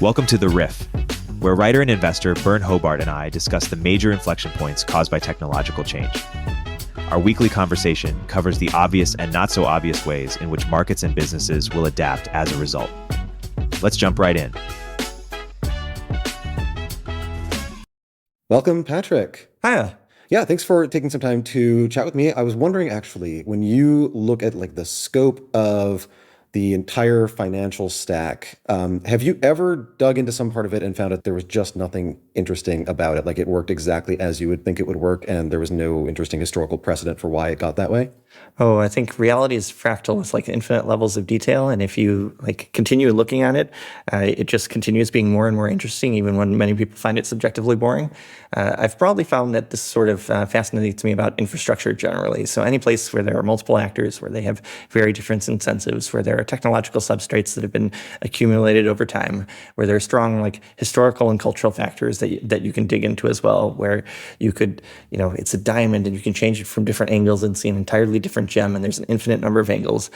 Welcome to The Riff, where writer and investor Byrne Hobart and I discuss the major inflection points caused by technological change. Our weekly conversation covers the obvious and not so obvious ways in which markets and businesses will adapt as a result. Let's jump right in. Welcome, Patrick. Hiya. Yeah, thanks for taking some time to chat with me. I was wondering, actually, when you look at the scope of the entire financial stack, have you ever dug into some part of it and found that there was just nothing interesting about it? Like it worked exactly as you would think it would work, and there was no interesting historical precedent for why it got that way? Oh, I think reality is fractal with infinite levels of detail, and if you continue looking at it, it just continues being more and more interesting, even when many people find it subjectively boring. I've broadly found that this sort of fascinates me about infrastructure generally. So any place where there are multiple actors, where they have very different incentives, where there are technological substrates that have been accumulated over time, where there are strong historical and cultural factors that you can dig into as well, where you could, it's a diamond and you can change it from different angles and see an entirely different gem, and there's an infinite number of angles.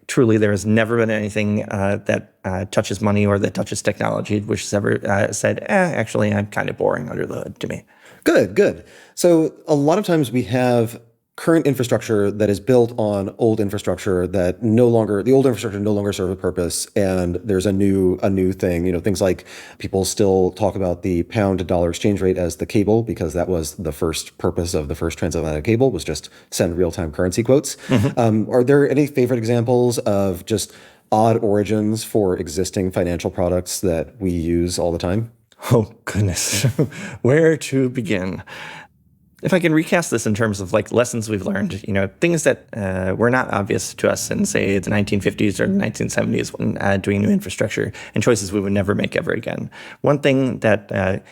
Truly, there has never been anything that touches money or that touches technology which has ever said, actually, I'm kind of boring under the hood to me. Good. So a lot of times we have current infrastructure that is built on old infrastructure that the old infrastructure no longer serves a purpose, and there's a new thing. Things like people still talk about the pound to dollar exchange rate as the cable, because that was the first purpose of the first transatlantic cable, was just send real-time currency quotes. Mm-hmm. Are there any favorite examples of just odd origins for existing financial products that we use all the time? Oh, goodness. Where to begin? If I can recast this in terms of lessons we've learned, things that were not obvious to us in, say, the 1950s or the 1970s when doing new infrastructure, and choices we would never make ever again. One thing that,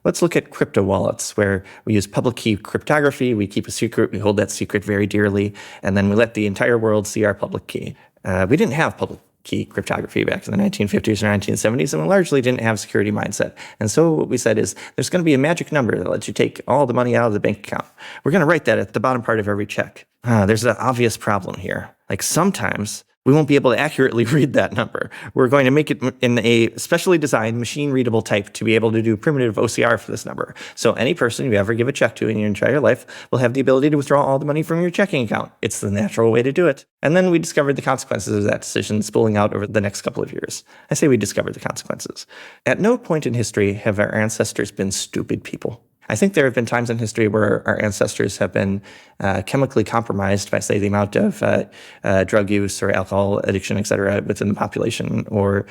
let's look at crypto wallets, where we use public key cryptography, we keep a secret, we hold that secret very dearly, and then we let the entire world see our public key. We didn't have public key cryptography back in the 1950s or 1970s, and we largely didn't have a security mindset. And so what we said is, there's going to be a magic number that lets you take all the money out of the bank account. We're going to write that at the bottom part of every check. There's an obvious problem here. Sometimes we won't be able to accurately read that number. We're going to make it in a specially designed machine-readable type to be able to do primitive OCR for this number. So any person you ever give a check to in your entire life will have the ability to withdraw all the money from your checking account. It's the natural way to do it. And then we discovered the consequences of that decision spooling out over the next couple of years. I say we discovered the consequences. At no point in history have our ancestors been stupid people. I think there have been times in history where our ancestors have been chemically compromised by, say, the amount of drug use or alcohol addiction, et cetera, within the population, or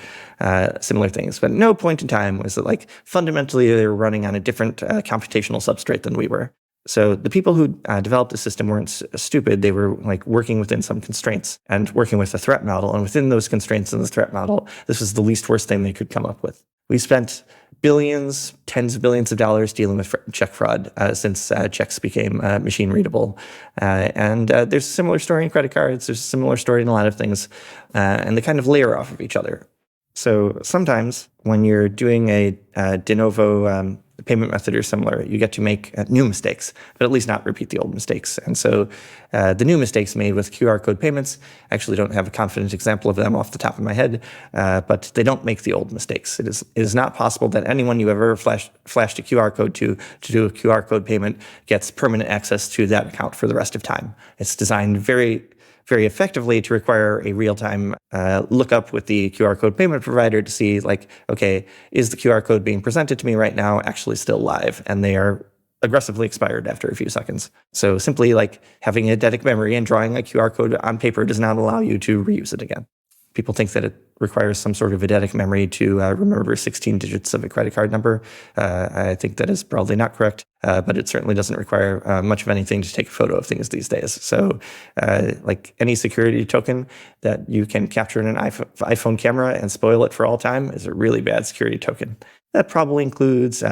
similar things. But at no point in time was it fundamentally they were running on a different computational substrate than we were. So the people who developed the system weren't stupid. They were working within some constraints and working with a threat model. And within those constraints in the threat model, this was the least worst thing they could come up with. We spent billions, tens of billions of dollars dealing with check fraud since checks became machine readable. And there's a similar story in credit cards. There's a similar story in a lot of things. And they kind of layer off of each other. So sometimes when you're doing a de novo payment method or similar, you get to make new mistakes, but at least not repeat the old mistakes. And so the new mistakes made with QR code payments, I actually don't have a confident example of them off the top of my head, but they don't make the old mistakes. It is not possible that anyone you ever flashed a QR code to do a QR code payment gets permanent access to that account for the rest of time. It's designed very effectively to require a real-time lookup with the QR code payment provider to see, okay, is the QR code being presented to me right now actually still live? And they are aggressively expired after a few seconds. So simply having a eidetic memory and drawing a QR code on paper does not allow you to reuse it again. People think that it requires some sort of eidetic memory to remember 16 digits of a credit card number. I think that is probably not correct, but it certainly doesn't require much of anything to take a photo of things these days. So any security token that you can capture in an iPhone camera and spoil it for all time is a really bad security token. That probably includes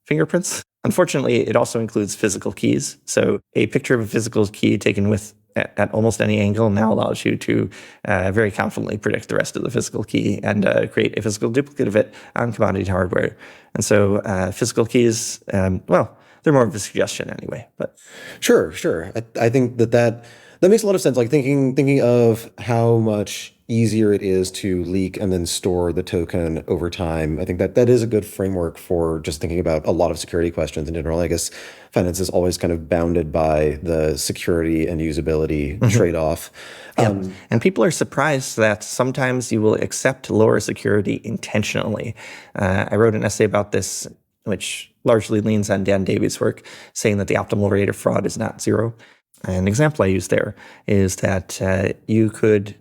fingerprints. Unfortunately, it also includes physical keys. So a picture of a physical key taken at almost any angle now allows you to very confidently predict the rest of the physical key and create a physical duplicate of it on commodity hardware. And so physical keys, they're more of a suggestion anyway. But Sure. I think that makes a lot of sense. Thinking of how much easier it is to leak and then store the token over time. I think that is a good framework for just thinking about a lot of security questions in general. I guess finance is always kind of bounded by the security and usability trade-off. And people are surprised that sometimes you will accept lower security intentionally. I wrote an essay about this, which largely leans on Dan Davies' work, saying that the optimal rate of fraud is not zero. An example I use there is that you could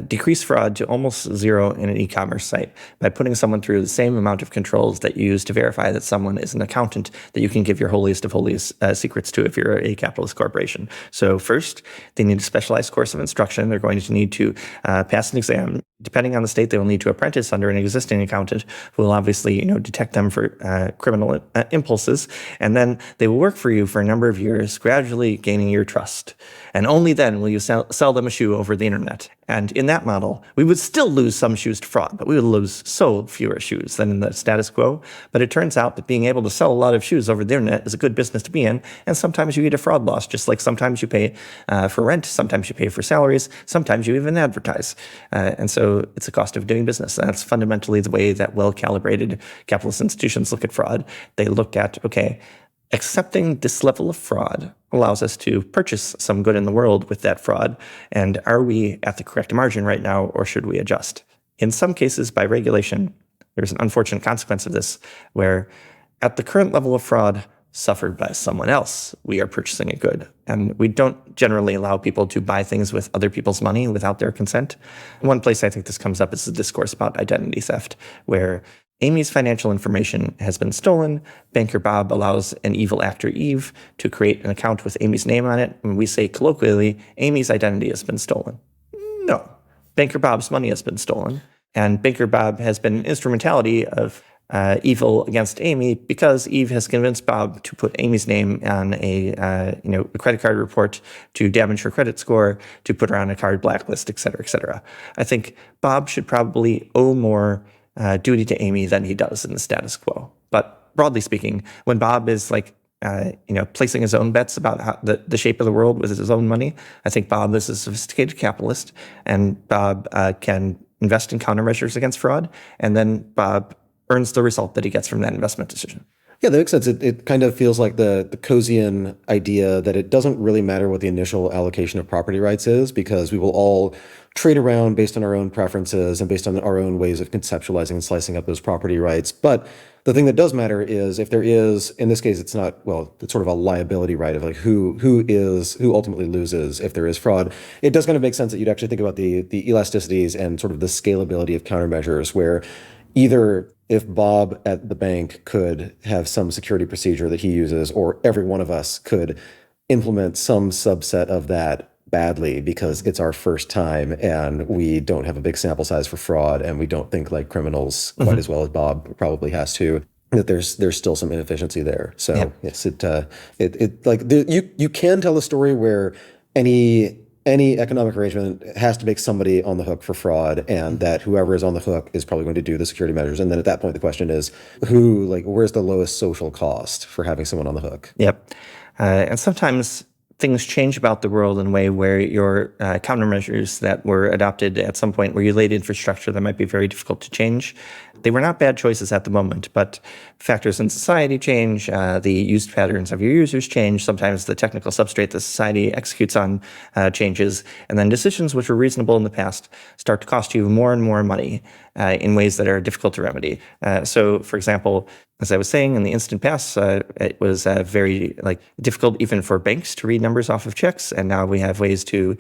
decrease fraud to almost zero in an e-commerce site by putting someone through the same amount of controls that you use to verify that someone is an accountant that you can give your holiest of holiest secrets to if you're a capitalist corporation. So first, they need a specialized course of instruction. They're going to need to pass an exam. Depending on the state, they will need to apprentice under an existing accountant who will obviously, detect them for criminal impulses. And then they will work for you for a number of years, gradually gaining your trust. And only then will you sell them a shoe over the internet. And in that model, we would still lose some shoes to fraud, but we would lose so fewer shoes than in the status quo. But it turns out that being able to sell a lot of shoes over the internet is a good business to be in. And sometimes you get a fraud loss, just like sometimes you pay for rent, sometimes you pay for salaries, sometimes you even advertise. And so it's a cost of doing business. And that's fundamentally the way that well-calibrated capitalist institutions look at fraud. They look at, okay, accepting this level of fraud allows us to purchase some good in the world with that fraud. And are we at the correct margin right now, or should we adjust? In some cases, by regulation, there's an unfortunate consequence of this, where at the current level of fraud suffered by someone else, we are purchasing a good. And we don't generally allow people to buy things with other people's money without their consent. One place I think this comes up is the discourse about identity theft, where Amy's financial information has been stolen. Banker Bob allows an evil actor, Eve, to create an account with Amy's name on it. And we say colloquially, Amy's identity has been stolen. No. Banker Bob's money has been stolen. And Banker Bob has been an instrumentality of evil against Amy because Eve has convinced Bob to put Amy's name on a credit card report to damage her credit score, to put her on a card blacklist, et cetera, et cetera. I think Bob should probably owe more duty to Amy than he does in the status quo. But broadly speaking, when Bob is placing his own bets about how the shape of the world with his own money, I think Bob is a sophisticated capitalist, and Bob can invest in countermeasures against fraud, and then Bob earns the result that he gets from that investment decision. Yeah, that makes sense. It kind of feels like the Coasian idea that it doesn't really matter what the initial allocation of property rights is, because we will all trade around based on our own preferences and based on our own ways of conceptualizing and slicing up those property rights. But the thing that does matter is if there is, in this case, it's not, well, it's sort of a liability right of like who ultimately loses if there is fraud. It does kind of make sense that you'd actually think about the elasticities and sort of the scalability of countermeasures, where either if Bob at the bank could have some security procedure that he uses, or every one of us could implement some subset of that badly because it's our first time and we don't have a big sample size for fraud and we don't think like criminals quite as well as Bob probably has to, that there's still some inefficiency there. So yes, you can tell a story where any economic arrangement has to make somebody on the hook for fraud, and that whoever is on the hook is probably going to do the security measures. And then at that point, the question is where's the lowest social cost for having someone on the hook? Yep. And sometimes things change about the world in a way where your countermeasures that were adopted at some point where you laid infrastructure that might be very difficult to change. They were not bad choices at the moment, but factors in society change, the use patterns of your users change, sometimes the technical substrate that society executes on changes, and then decisions which were reasonable in the past start to cost you more and more money in ways that are difficult to remedy. So, for example, as I was saying, in the instant pass, it was very difficult even for banks to read numbers off of checks, and now we have ways to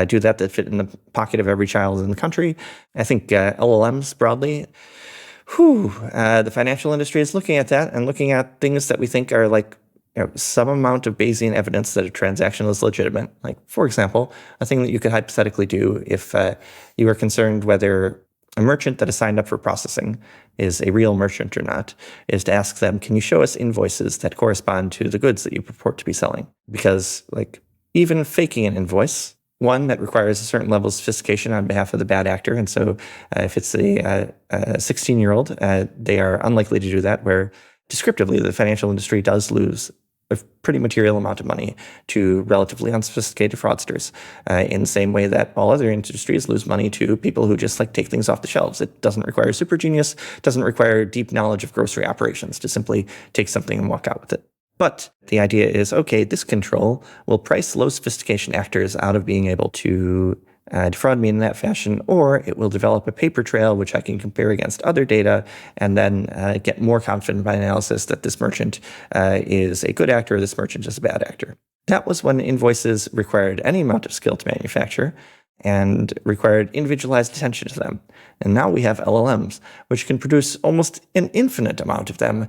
do that fit in the pocket of every child in the country. I think LLMs broadly, the financial industry is looking at that and looking at things that we think are some amount of Bayesian evidence that a transaction is legitimate. Like, for example, a thing that you could hypothetically do if you are concerned whether a merchant that is signed up for processing is a real merchant or not, is to ask them, can you show us invoices that correspond to the goods that you purport to be selling? Because even faking an invoice, one, that requires a certain level of sophistication on behalf of the bad actor. And so if it's a 16-year-old, they are unlikely to do that, where descriptively the financial industry does lose a pretty material amount of money to relatively unsophisticated fraudsters, in the same way that all other industries lose money to people who just like take things off the shelves. It doesn't require super genius, doesn't require deep knowledge of grocery operations to simply take something and walk out with it. But the idea is, okay, this control will price low sophistication actors out of being able to defraud me in that fashion, or it will develop a paper trail which I can compare against other data and then get more confident by analysis that this merchant is a good actor or this merchant is a bad actor. That was when invoices required any amount of skill to manufacture and required individualized attention to them. And now we have LLMs, which can produce almost an infinite amount of them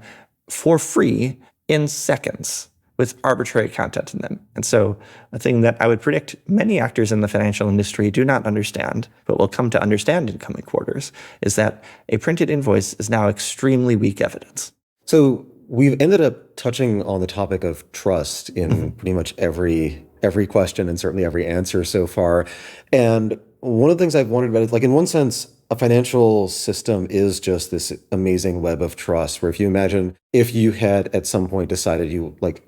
for free in seconds with arbitrary content in them. And so a thing that I would predict many actors in the financial industry do not understand, but will come to understand in coming quarters, is that a printed invoice is now extremely weak evidence. So we've ended up touching on the topic of trust in pretty much every question and certainly every answer so far. And one of the things I've wondered about is, like, in one sense, a financial system is just this amazing web of trust where if you imagine if you had at some point decided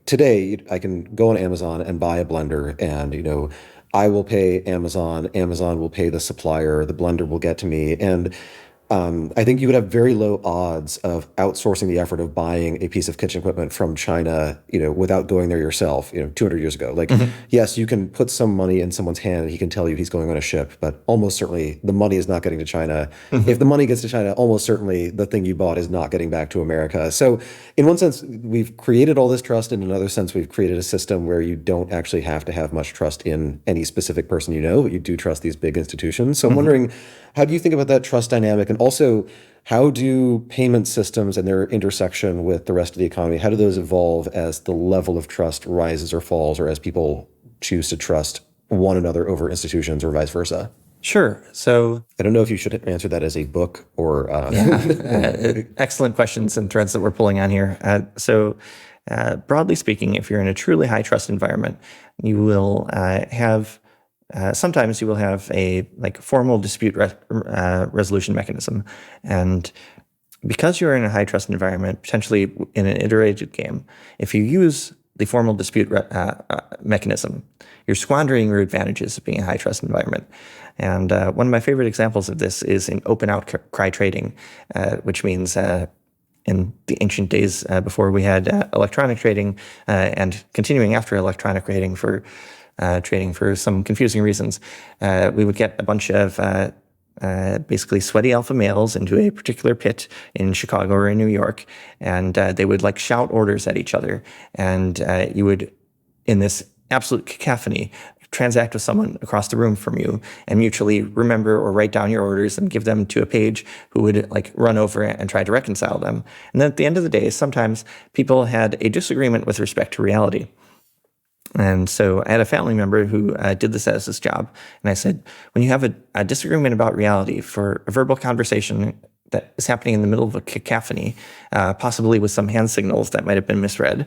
today I can go on Amazon and buy a blender and, I will pay Amazon, Amazon will pay the supplier, the blender will get to me. And I think you would have very low odds of outsourcing the effort of buying a piece of kitchen equipment from China, without going there yourself, 200 years ago. Yes, you can put some money in someone's hand and he can tell you he's going on a ship, but almost certainly the money is not getting to China. If the money gets to China, almost certainly the thing you bought is not getting back to America. So in one sense, we've created all this trust. In another sense, we've created a system where you don't actually have to have much trust in any specific person but you do trust these big institutions. So I'm wondering, how do you think about that trust dynamic? And also, how do payment systems and their intersection with the rest of the economy, how do those evolve as the level of trust rises or falls, or as people choose to trust one another over institutions or vice versa? Sure. So I don't know if you should answer that as a book or... excellent questions and threads that we're pulling on here. Broadly speaking, if you're in a truly high trust environment, you will have... sometimes you will have a formal dispute resolution mechanism. And because you're in a high trust environment, potentially in an iterated game, if you use the formal dispute mechanism, you're squandering your advantages of being a high trust environment. And one of my favorite examples of this is in open outcry trading, which means in the ancient days before we had electronic trading and continuing after electronic trading for some confusing reasons, we would get a bunch of basically sweaty alpha males into a particular pit in Chicago or in New York, and they would shout orders at each other, and you would, in this absolute cacophony, transact with someone across the room from you and mutually remember or write down your orders and give them to a page who would run over and try to reconcile them. And then at the end of the day, sometimes people had a disagreement with respect to reality. And so I had a family member who did this as his job. And I said, when you have a disagreement about reality for a verbal conversation that is happening in the middle of a cacophony, possibly with some hand signals that might have been misread,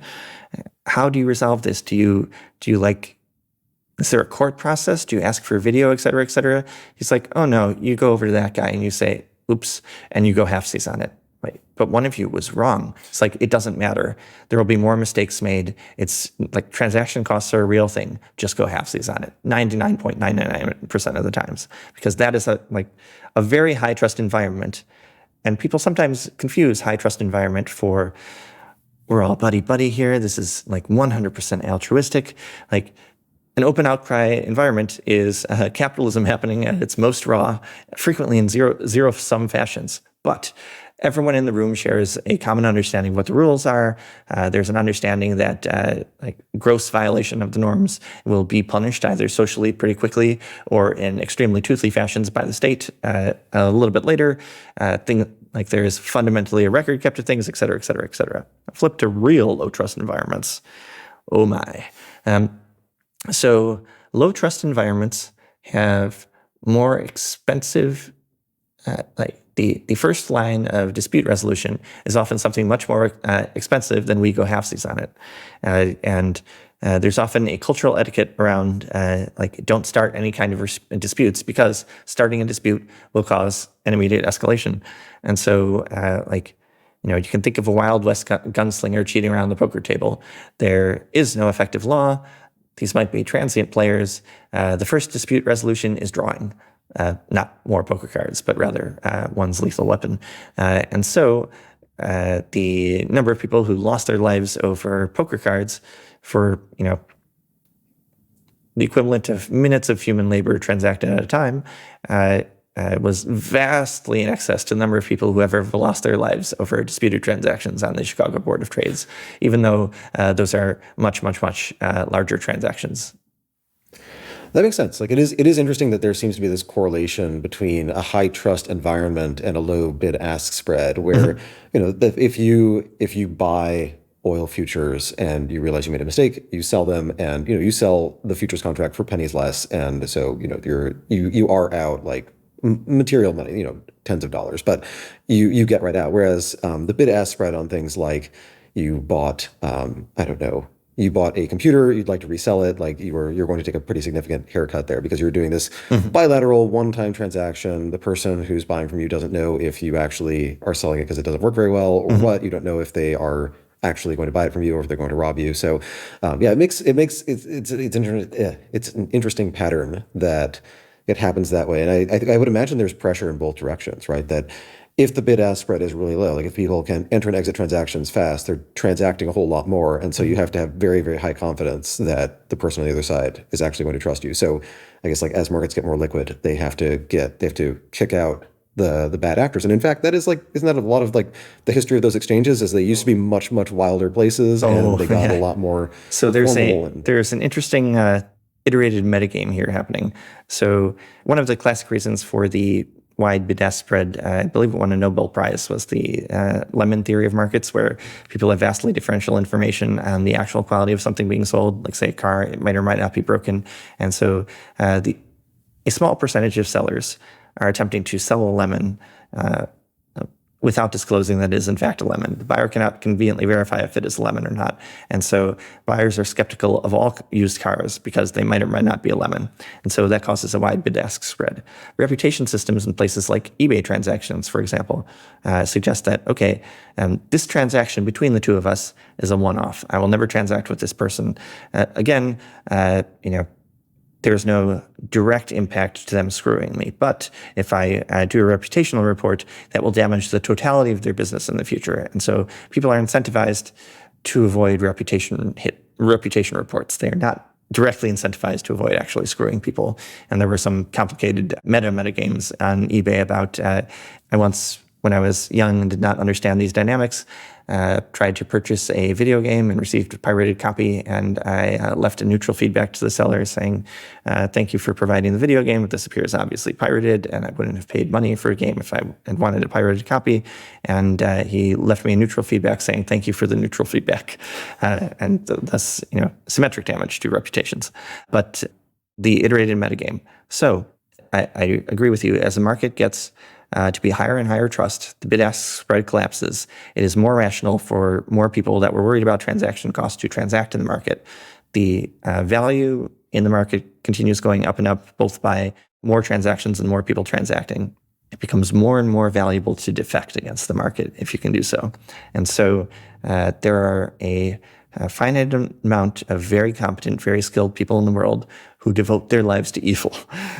how do you resolve this? Is there a court process? Do you ask for a video, et cetera, et cetera? He's like, oh no, you go over to that guy and you say, oops, and you go halfsies on it. Right. But one of you was wrong. It's it doesn't matter. There will be more mistakes made. It's transaction costs are a real thing. Just go halfsies on it 99.999% of the times, because that is a very high trust environment. And people sometimes confuse high trust environment for we're all buddy here. This is 100% altruistic. An open outcry environment is capitalism happening at its most raw, frequently in zero-sum fashions. But everyone in the room shares a common understanding of what the rules are. There's an understanding that gross violation of the norms will be punished either socially pretty quickly or in extremely toothy fashions by the state a little bit later. There is fundamentally a record kept of things, et cetera, et cetera, et cetera. Flip to real low trust environments. Oh my. So low trust environments have more expensive, the first line of dispute resolution is often something much more expensive than we go halfsies on it. And there's often a cultural etiquette around don't start any kind of disputes, because starting a dispute will cause an immediate escalation. And so You can think of a Wild West gunslinger cheating around the poker table. There is no effective law. These might be transient players. The first dispute resolution is drawing, not more poker cards, but rather one's lethal weapon. And so the number of people who lost their lives over poker cards for, the equivalent of minutes of human labor transacted at a time, was vastly in excess to the number of people who ever lost their lives over disputed transactions on the Chicago Board of Trades, even though those are much, much, much larger transactions. That makes sense. Like it is interesting that there seems to be this correlation between a high trust environment and a low bid ask spread, where if you buy oil futures and you realize you made a mistake, you sell them, and you sell the futures contract for pennies less, and so you are out like material money, tens of dollars, but you get right out. Whereas the bid ask spread on things like you bought you bought a computer, you'd like to resell it, like you're going to take a pretty significant haircut there because you're doing this bilateral one-time transaction. The person who's buying from you doesn't know if you actually are selling it because it doesn't work very well, or what. You don't know if they are actually going to buy it from you or if they're going to rob you. So it's an interesting pattern that it happens that way. And I would imagine there's pressure in both directions, right? That if the bid-ask spread is really low, like if people can enter and exit transactions fast, they're transacting a whole lot more. And so you have to have very, very high confidence that the person on the other side is actually going to trust you. So I guess like as markets get more liquid, they have to kick out the bad actors. And in fact, isn't that a lot of like the history of those exchanges, is they used to be much, much wilder places and they got a lot more. So there's an interesting iterated metagame here happening. So one of the classic reasons for the wide bid-ask spread, I believe it won a Nobel Prize, was the lemon theory of markets, where people have vastly differential information on the actual quality of something being sold. Like say a car, it might or might not be broken. And so a small percentage of sellers are attempting to sell a lemon without disclosing that it is in fact a lemon. The buyer cannot conveniently verify if it is a lemon or not. And so buyers are skeptical of all used cars because they might or might not be a lemon. And so that causes a wide bid-ask spread. Reputation systems in places like eBay transactions, for example, suggest that, okay, this transaction between the two of us is a one-off. I will never transact with this person. Again, there's no direct impact to them screwing me. But if I do a reputational report, that will damage the totality of their business in the future. And so people are incentivized to avoid reputation reports. They are not directly incentivized to avoid actually screwing people. And there were some complicated metagames on eBay about, I once, when I was young and did not understand these dynamics, tried to purchase a video game and received a pirated copy, and I left a neutral feedback to the seller saying, thank you for providing the video game, but this appears obviously pirated, and I wouldn't have paid money for a game if I had wanted a pirated copy. And he left me a neutral feedback saying, thank you for the neutral feedback. And thus, symmetric damage to reputations. But the iterated metagame. So I agree with you. As the market gets to be higher and higher trust, the bid-ask spread collapses. It is more rational for more people that were worried about transaction costs to transact in the market. The value in the market continues going up and up, both by more transactions and more people transacting. It becomes more and more valuable to defect against the market if you can do so. And so there are a finite amount of very competent, very skilled people in the world who devote their lives to evil.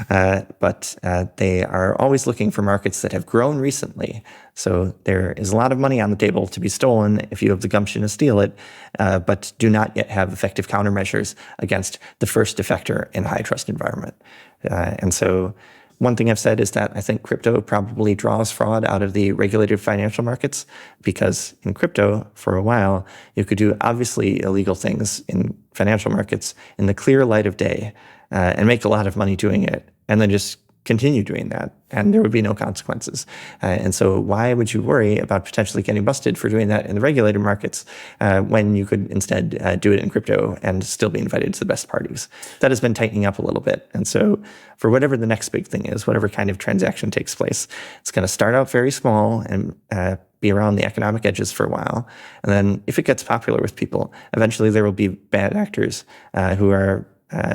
But they are always looking for markets that have grown recently. So there is a lot of money on the table to be stolen if you have the gumption to steal it, but do not yet have effective countermeasures against the first defector in a high trust environment. And so one thing I've said is that I think crypto probably draws fraud out of the regulated financial markets, because in crypto, for a while, you could do obviously illegal things in financial markets in the clear light of day and make a lot of money doing it, and then just continue doing that, and there would be no consequences. And so why would you worry about potentially getting busted for doing that in the regulated markets when you could instead do it in crypto and still be invited to the best parties? That has been tightening up a little bit. And so for whatever the next big thing is, whatever kind of transaction takes place, it's going to start out very small and be around the economic edges for a while. And then if it gets popular with people, eventually there will be bad actors who are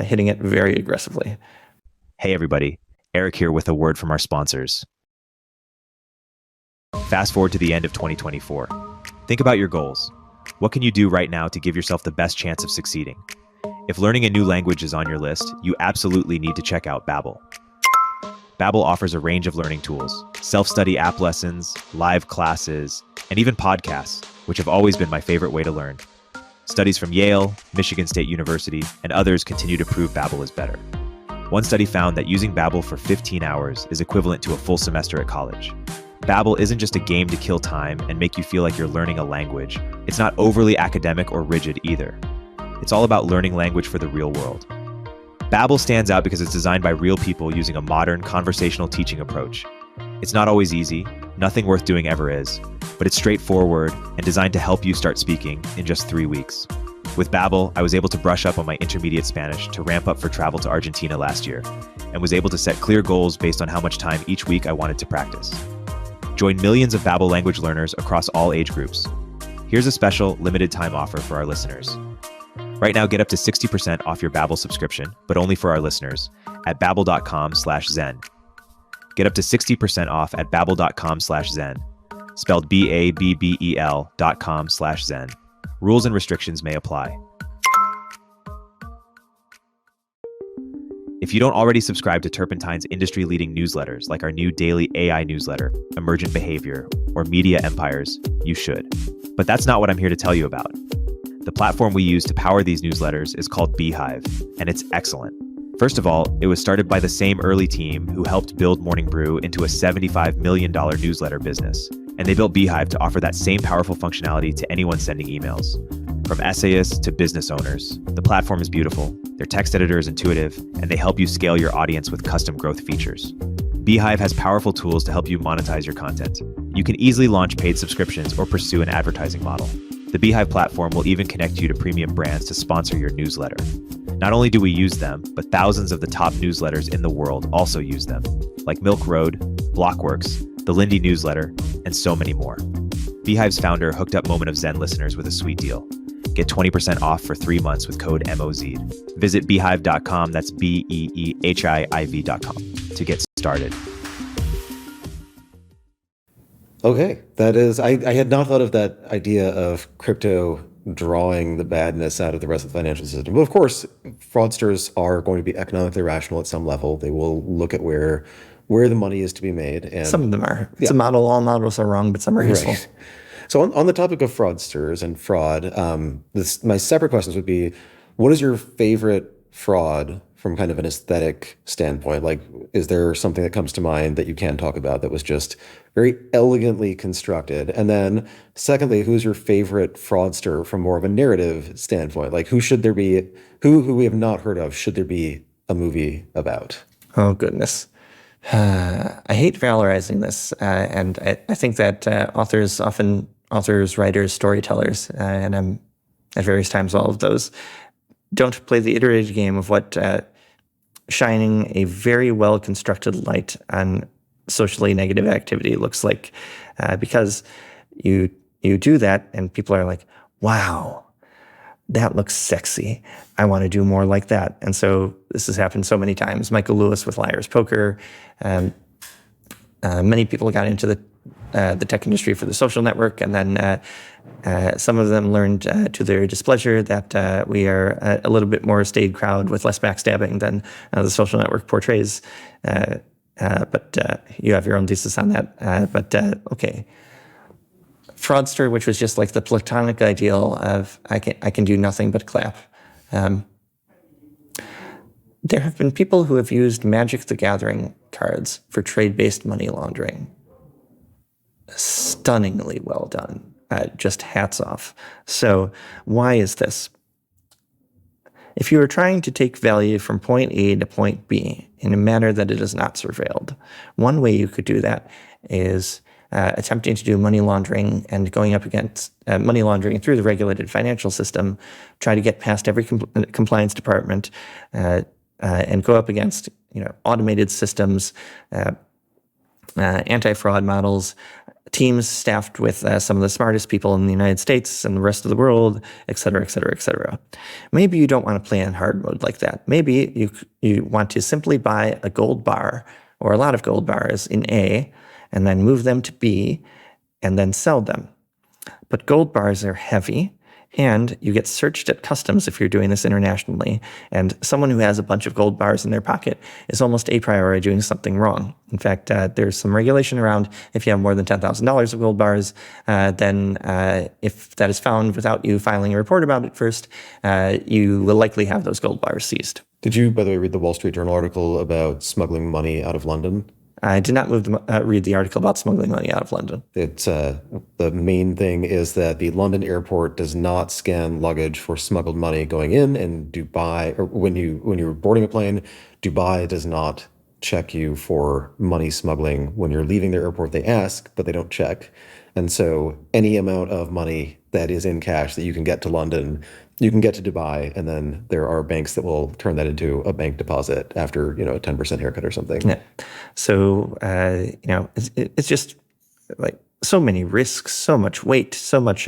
hitting it very aggressively. Hey, everybody. Eric here with a word from our sponsors. Fast forward to the end of 2024. Think about your goals. What can you do right now to give yourself the best chance of succeeding? If learning a new language is on your list, you absolutely need to check out Babbel. Babbel offers a range of learning tools, self-study app lessons, live classes, and even podcasts, which have always been my favorite way to learn. Studies from Yale, Michigan State University, and others continue to prove Babbel is better. One study found that using Babbel for 15 hours is equivalent to a full semester at college. Babbel isn't just a game to kill time and make you feel like you're learning a language. It's not overly academic or rigid either. It's all about learning language for the real world. Babbel stands out because it's designed by real people using a modern conversational teaching approach. It's not always easy, nothing worth doing ever is, but it's straightforward and designed to help you start speaking in just 3 weeks. With Babbel, I was able to brush up on my intermediate Spanish to ramp up for travel to Argentina last year, and was able to set clear goals based on how much time each week I wanted to practice. Join millions of Babbel language learners across all age groups. Here's a special limited time offer for our listeners. Right now, get up to 60% off your Babbel subscription, but only for our listeners, at babbel.com/zen. Get up to 60% off at babbel.com/zen, spelled BABBEL.com/zen. Rules and restrictions may apply. If you don't already subscribe to Turpentine's industry-leading newsletters, like our new daily AI newsletter, Emergent Behavior, or Media Empires, you should. But that's not what I'm here to tell you about. The platform we use to power these newsletters is called Beehiiv, and it's excellent. First of all, it was started by the same early team who helped build Morning Brew into a $75 million newsletter business, and they built Beehiiv to offer that same powerful functionality to anyone sending emails. From essayists to business owners, the platform is beautiful, their text editor is intuitive, and they help you scale your audience with custom growth features. Beehiiv has powerful tools to help you monetize your content. You can easily launch paid subscriptions or pursue an advertising model. The Beehiiv platform will even connect you to premium brands to sponsor your newsletter. Not only do we use them, but thousands of the top newsletters in the world also use them, like Milk Road, Blockworks, the Lindy newsletter, and so many more. Beehiiv's founder hooked up Moment of Zen listeners with a sweet deal. Get 20% off for 3 months with code MOZ. Visit beehiiv.com, that's BEEHIIV.com, to get started. Okay, that is, I had not thought of that idea of crypto drawing the badness out of the rest of the financial system. Well, of course, fraudsters are going to be economically rational at some level. They will look at where the money is to be made. And some of them are. It's a model. All models are wrong, but some are useful. Right. So on the topic of fraudsters and fraud, my separate questions would be, what is your favorite fraud from kind of an aesthetic standpoint? Like, is there something that comes to mind that you can talk about that was just very elegantly constructed? And then secondly, who's your favorite fraudster from more of a narrative standpoint? Like, who should there be, who we have not heard of, should there be a movie about? Oh, goodness. I hate valorizing this, and I think that authors, writers, storytellers, and I'm at various times all of those, don't play the iterated game of what shining a very well-constructed light on socially negative activity looks like, because you do that, and people are like, wow, that looks sexy. I want to do more like that. And so this has happened so many times. Michael Lewis with Liar's Poker. Many people got into the tech industry for the social network, and then some of them learned to their displeasure that we are a little bit more staid crowd with less backstabbing than the social network portrays. But you have your own thesis on that. Okay. Fraudster, which was just like the platonic ideal of I can do nothing but clap. There have been people who have used Magic the Gathering cards for trade-based money laundering. Stunningly well done. Just hats off. So why is this? If you are trying to take value from point A to point B in a manner that it is not surveilled, one way you could do that is attempting to do money laundering and going up against money laundering through the regulated financial system, try to get past every compliance department, and go up against automated systems, anti-fraud models, teams staffed with some of the smartest people in the United States and the rest of the world, et cetera, et cetera, et cetera. Maybe you don't want to play in hard mode like that. Maybe you want to simply buy a gold bar or a lot of gold bars in A, and then move them to B, and then sell them. But gold bars are heavy, and you get searched at customs if you're doing this internationally. And someone who has a bunch of gold bars in their pocket is almost a priori doing something wrong. In fact, there's some regulation around if you have more than $10,000 of gold bars, then if that is found without you filing a report about it first, you will likely have those gold bars seized. Did you, by the way, read the Wall Street Journal article about smuggling money out of London? I did not read the article about smuggling money out of London. It's the main thing is that the London airport does not scan luggage for smuggled money going in, and Dubai, or when you're boarding a plane, Dubai does not check you for money smuggling. When you're leaving the airport, they ask, but they don't check. And so any amount of money that is in cash that you can get to London, you can get to Dubai, and then there are banks that will turn that into a bank deposit after, a 10% haircut or something. Yeah. So, it's just like so many risks, so much weight, so much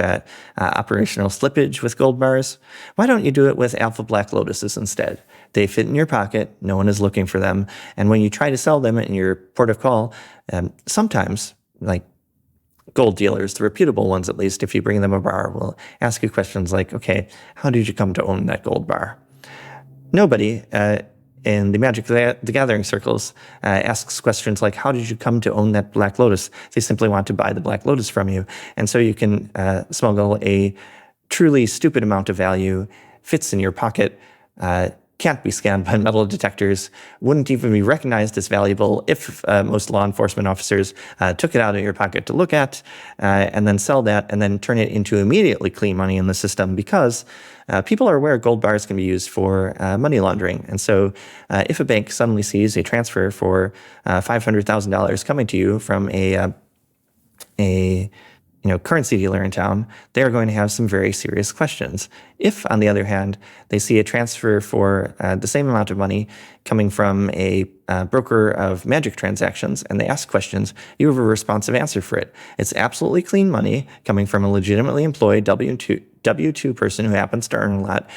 operational slippage with gold bars. Why don't you do it with alpha black lotuses instead? They fit in your pocket. No one is looking for them. And when you try to sell them in your port of call, sometimes, like, gold dealers, the reputable ones at least, if you bring them a bar, will ask you questions like, okay, how did you come to own that gold bar? Nobody in the Magic the Gathering circles asks questions like, how did you come to own that Black Lotus? They simply want to buy the Black Lotus from you. And so you can smuggle a truly stupid amount of value, fits in your pocket, can't be scanned by metal detectors, wouldn't even be recognized as valuable if most law enforcement officers took it out of your pocket to look at, and then sell that, and then turn it into immediately clean money in the system, because people are aware gold bars can be used for money laundering. And so if a bank suddenly sees a transfer for $500,000 coming to you from a currency dealer in town, they're going to have some very serious questions. If, on the other hand, they see a transfer for the same amount of money coming from a broker of magic transactions, and they ask questions, you have a responsive answer for it. It's absolutely clean money coming from a legitimately employed W-2 person who happens to earn a lot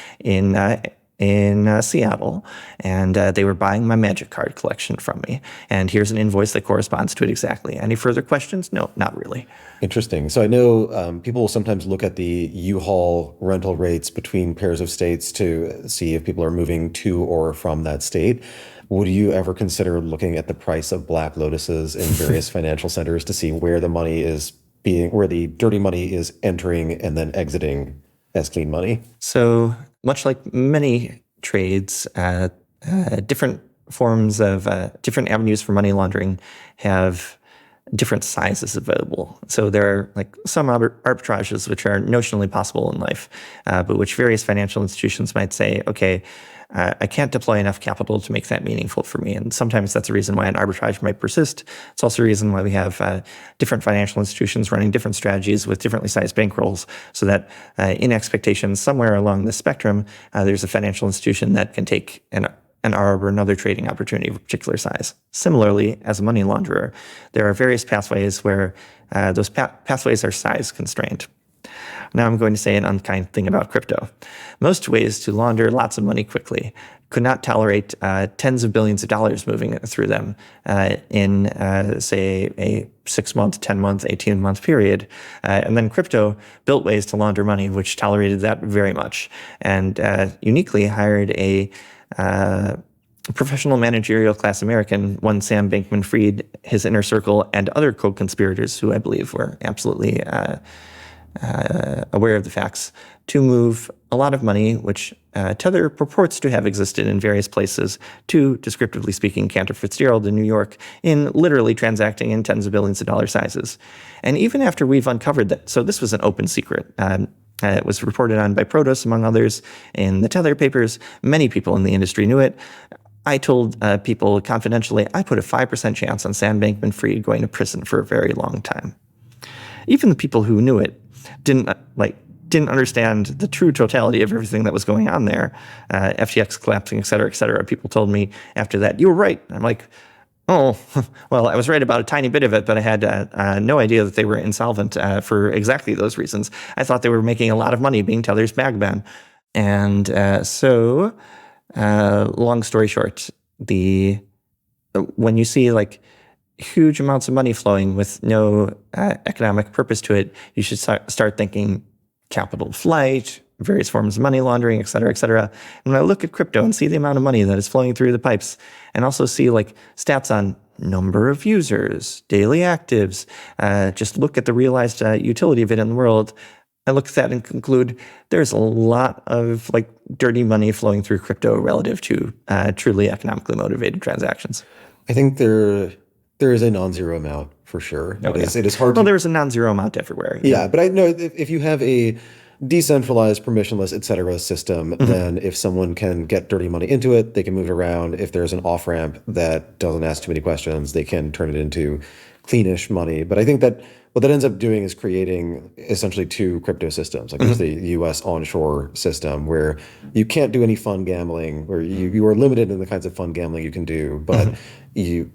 in Seattle, and they were buying my magic card collection from me. And here's an invoice that corresponds to it exactly. Any further questions? No, not really. Interesting. So I know people will sometimes look at the U-Haul rental rates between pairs of states to see if people are moving to or from that state. Would you ever consider looking at the price of Black Lotuses in various financial centers to see where the money is where the dirty money is entering and then exiting as clean money? So much like many trades, different forms of different avenues for money laundering have different sizes available. So there are like some arbitrages which are notionally possible in life, but which various financial institutions might say, okay, I can't deploy enough capital to make that meaningful for me. And sometimes that's a reason why an arbitrage might persist. It's also a reason why we have different financial institutions running different strategies with differently sized bankrolls, so that in expectations somewhere along the spectrum, there's a financial institution that can take an arb or another trading opportunity of a particular size. Similarly, as a money launderer, there are various pathways where those pathways are size constrained. Now I'm going to say an unkind thing about crypto. Most ways to launder lots of money quickly could not tolerate tens of billions of dollars moving through them in, say, a 6-month, 10-month, 18-month period. And then crypto built ways to launder money which tolerated that very much, and uniquely hired a professional managerial class American, one Sam Bankman-Fried, his inner circle, and other co-conspirators who I believe were absolutely aware of the facts, to move a lot of money, which Tether purports to have existed in various places, to, descriptively speaking, Cantor Fitzgerald in New York, in literally transacting in tens of billions of dollar sizes. And even after we've uncovered that, so this was an open secret. It was reported on by Protos, among others, in the Tether papers. Many people in the industry knew it. I told people confidentially, I put a 5% chance on Sam Bankman-Fried going to prison for a very long time. Even the people who knew it didn't understand the true totality of everything that was going on there. FTX collapsing, et cetera, people told me after that, you were right. I'm like, oh, well, I was right about a tiny bit of it, but I had no idea that they were insolvent for exactly those reasons. I thought they were making a lot of money being Tether's bagman. And so, long story short, when you see like huge amounts of money flowing with no economic purpose to it, you should start thinking capital flight, various forms of money laundering, et cetera, et cetera. And when I look at crypto and see the amount of money that is flowing through the pipes, and also see like stats on number of users, daily actives, just look at the realized utility of it in the world, I look at that and conclude there's a lot of like dirty money flowing through crypto relative to truly economically motivated transactions. I think there is a non-zero amount for sure. It is hard. Well, there's a non-zero amount everywhere. Yeah, but I know if you have a decentralized, permissionless, et cetera system, then if someone can get dirty money into it, they can move it around. If there's an off-ramp that doesn't ask too many questions, they can turn it into cleanish money. But I think that what that ends up doing is creating essentially two crypto systems. Like there's the US onshore system where you can't do any fun gambling, where you are limited in the kinds of fun gambling you can do. But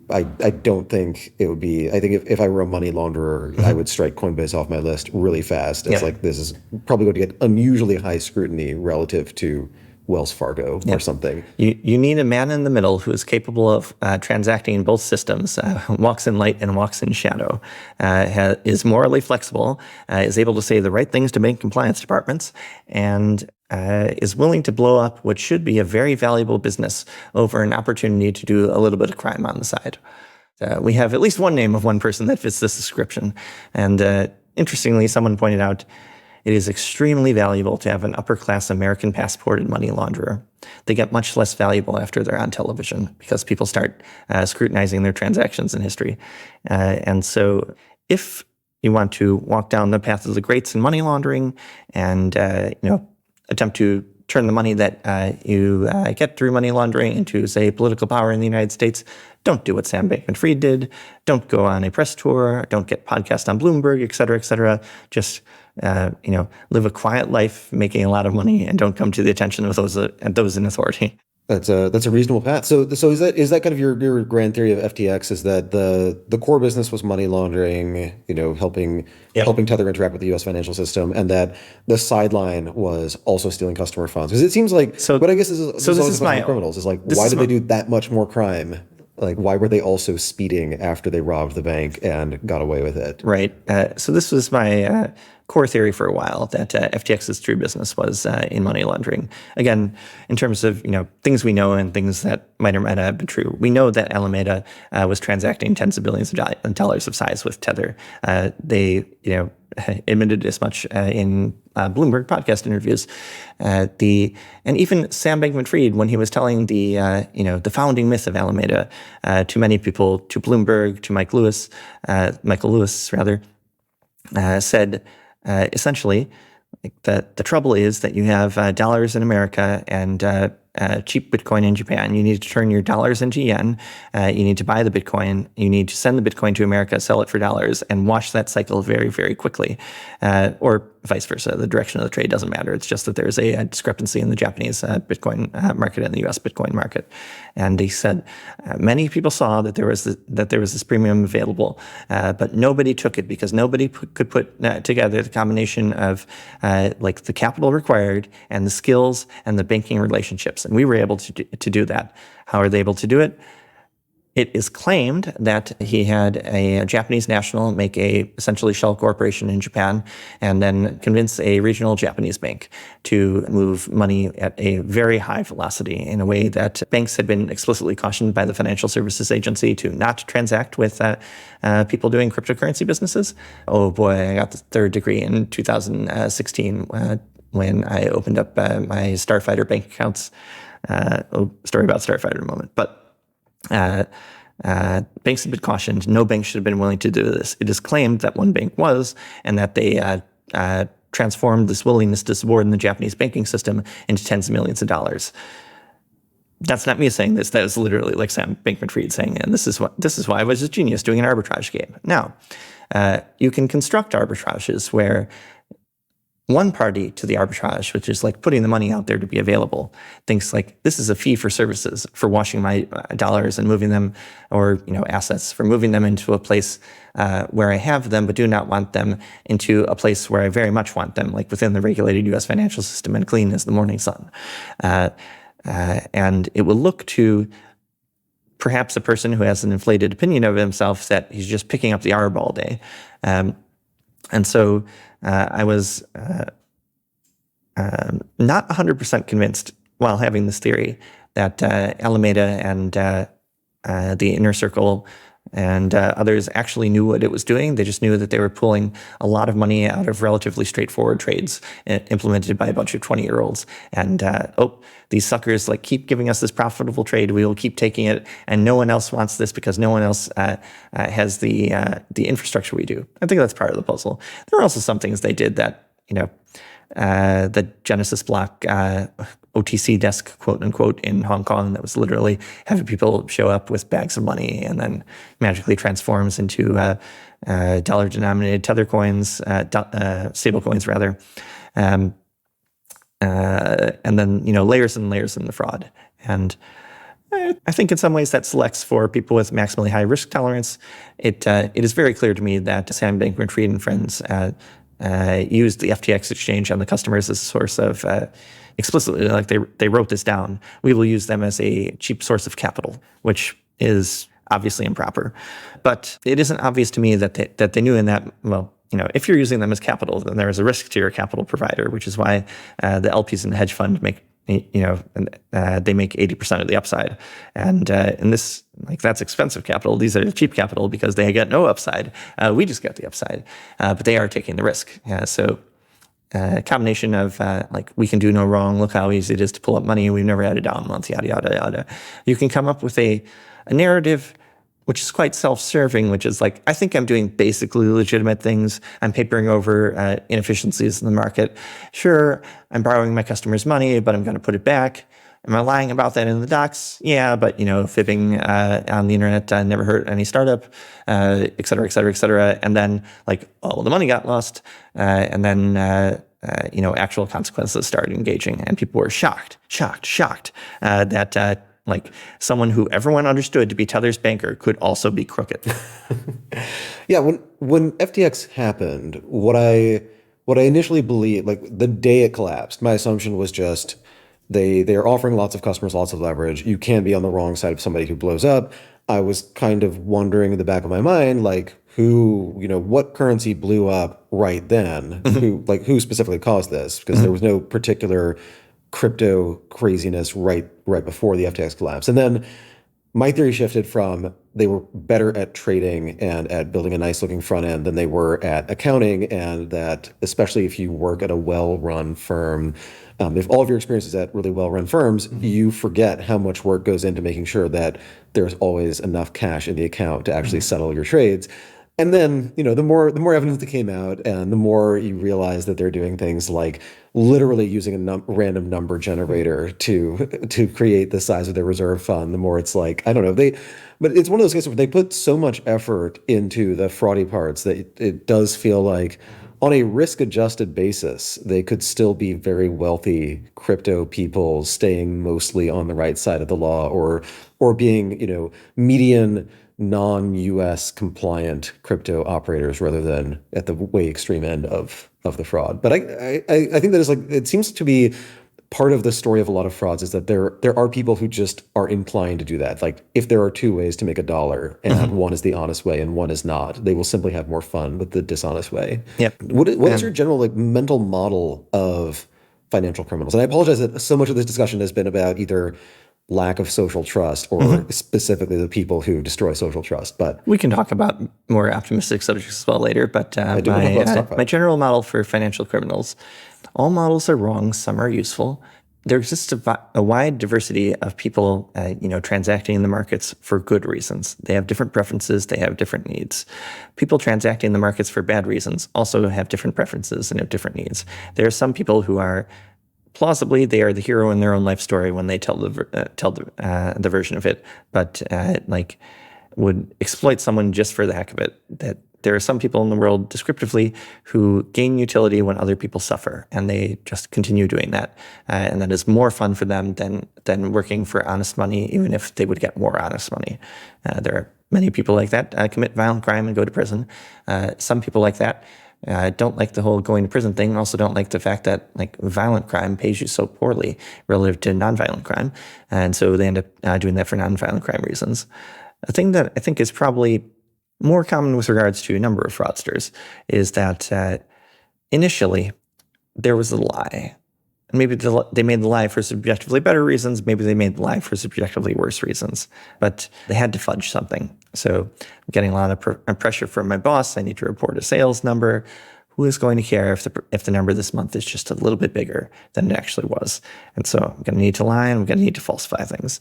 I don't think it would be, I think if I were a money launderer, I would strike Coinbase off my list really fast. It's like this is probably going to get unusually high scrutiny relative to Wells Fargo or something. You need a man in the middle who is capable of transacting in both systems, walks in light and walks in shadow, is morally flexible, is able to say the right things to bank compliance departments, and is willing to blow up what should be a very valuable business over an opportunity to do a little bit of crime on the side. We have at least one name of one person that fits this description. And interestingly, someone pointed out, it is extremely valuable to have an upper-class American passported money launderer. They get much less valuable after they're on television because people start scrutinizing their transactions in history. And so if you want to walk down the path of the greats in money laundering and attempt to turn the money that you get through money laundering into, say, political power in the United States, don't do what Sam Bankman-Fried did. Don't go on a press tour. Don't get podcasts on Bloomberg, et cetera, et cetera. Just live a quiet life, making a lot of money, and don't come to the attention of those in authority. That's a reasonable path. So is that kind of your grand theory of FTX? Is that the core business was money laundering, helping Tether interact with the U.S. financial system, and that the sideline was also stealing customer funds? Because it seems like, but I guess this is my criminals. Is like, why did they do that much more crime? Like, why were they also speeding after they robbed the bank and got away with it? Right. So this was my core theory for a while, that FTX's true business was in money laundering. Again, in terms of things we know and things that might or might not have been true, we know that Alameda was transacting tens of billions of dollars of size with Tether. They admitted as much in Bloomberg podcast interviews. And even Sam Bankman-Fried, when he was telling the founding myth of Alameda to many people, to Bloomberg, to Michael Lewis, said essentially that the trouble is that you have dollars in America and cheap Bitcoin in Japan. You need to turn your dollars into yen. You need to buy the Bitcoin. You need to send the Bitcoin to America, sell it for dollars, and watch that cycle very, very quickly. Or vice versa. The direction of the trade doesn't matter. It's just that there's a discrepancy in the Japanese Bitcoin market and the U.S. Bitcoin market. And he said many people saw that there was this premium available, but nobody took it because nobody could put together the combination of the capital required and the skills and the banking relationships. And we were able to do that. How are they able to do it? It is claimed that he had a Japanese national make a essentially shell corporation in Japan and then convince a regional Japanese bank to move money at a very high velocity in a way that banks had been explicitly cautioned by the Financial Services Agency to not transact with people doing cryptocurrency businesses. Oh boy, I got the third degree in 2016 when I opened up my Starfighter bank accounts. Story about Starfighter in a moment. But banks have been cautioned. No bank should have been willing to do this. It is claimed that one bank was, and that they transformed this willingness to subordinate the Japanese banking system into tens of millions of dollars. That's not me saying this. That is literally like Sam Bankman-Fried saying, and this is why I was a genius doing an arbitrage game. Now, you can construct arbitrages where one party to the arbitrage, which is like putting the money out there to be available, thinks like this is a fee for services for washing my dollars and moving them, or assets for moving them into a place where I have them but do not want them, into a place where I very much want them, like within the regulated U.S. financial system and clean as the morning sun. And it will look to perhaps a person who has an inflated opinion of himself that he's just picking up the arb all day. And so I was not 100% convinced while having this theory that Alameda and the Inner Circle and others actually knew what it was doing. They just knew that they were pulling a lot of money out of relatively straightforward trades implemented by a bunch of 20-year-olds. And, these suckers like keep giving us this profitable trade. We will keep taking it. And no one else wants this because no one else has the infrastructure we do. I think that's part of the puzzle. There are also some things they did that, the Genesis block OTC desk, quote unquote, in Hong Kong that was literally having people show up with bags of money and then magically transforms into dollar-denominated tether coins, stable coins rather, and then layers and layers in the fraud. And I think in some ways that selects for people with maximally high risk tolerance. It is very clear to me that Sam Bankman-Fried and friends used the FTX exchange on the customers as a source of explicitly, like they wrote this down. We will use them as a cheap source of capital, which is obviously improper. But it isn't obvious to me that they knew in that, if you're using them as capital, then there is a risk to your capital provider, which is why the LPs in the hedge fund make, they make 80% of the upside. And in this, that's expensive capital. These are cheap capital because they get no upside. We just get the upside, but they are taking the risk. So a combination of we can do no wrong. Look how easy it is to pull up money. We've never had a down month, yada, yada, yada. You can come up with a narrative which is quite self-serving, which is I think I'm doing basically legitimate things. I'm papering over inefficiencies in the market. Sure, I'm borrowing my customers' money, but I'm going to put it back. Am I lying about that in the docs? Yeah, but fibbing on the internet never hurt any startup, et cetera, et cetera, et cetera. And then the money got lost, and then actual consequences started engaging, and people were shocked that someone who everyone understood to be Tether's banker could also be crooked. Yeah, when FTX happened, what I initially believed, the day it collapsed, my assumption was just they are offering lots of customers lots of leverage. You can be on the wrong side of somebody who blows up. I was kind of wondering in the back of my mind, what currency blew up right then? Who specifically caused this? Because there was no particular crypto craziness right before the FTX collapse. And then my theory shifted from they were better at trading and at building a nice looking front end than they were at accounting, and that especially if you work at a well-run firm, if all of your experience is at really well-run firms, you forget how much work goes into making sure that there's always enough cash in the account to actually settle your trades. And then, the more evidence that came out, and the more you realize that they're doing things like literally using a random number generator to create the size of their reserve fund, the more it's I don't know, but it's one of those cases where they put so much effort into the fraudy parts that it does feel like on a risk-adjusted basis, they could still be very wealthy crypto people staying mostly on the right side of the law, or being, median non-US compliant crypto operators rather than at the way extreme end of the fraud. But I think that is it seems to be part of the story of a lot of frauds is that there are people who just are inclined to do that. If there are two ways to make $1 and one is the honest way and one is not, they will simply have more fun with the dishonest way. Yep. What is your general mental model of financial criminals? And I apologize that so much of this discussion has been about either lack of social trust or specifically the people who destroy social trust. But we can talk about more optimistic subjects as well later. But my general model for financial criminals, all models are wrong. Some are useful. There exists a wide diversity of people, transacting in the markets for good reasons. They have different preferences. They have different needs. People transacting in the markets for bad reasons also have different preferences and have different needs. There are some people who are plausibly, they are the hero in their own life story when they tell the version of it, but would exploit someone just for the heck of it. That there are some people in the world, descriptively, who gain utility when other people suffer, and they just continue doing that, and that is more fun for them than working for honest money, even if they would get more honest money. There are many people like that commit violent crime and go to prison. Some people like that don't like the whole going to prison thing. Also don't like the fact that like violent crime pays you so poorly relative to nonviolent crime. And so they end up doing that for nonviolent crime reasons. A thing that I think is probably more common with regards to a number of fraudsters is that initially there was a lie. And maybe they made the lie for subjectively better reasons. Maybe they made the lie for subjectively worse reasons. But they had to fudge something. So I'm getting a lot of pressure from my boss. I need to report a sales number. Who is going to care if the number this month is just a little bit bigger than it actually was? And so I'm going to need to lie, and I'm going to need to falsify things.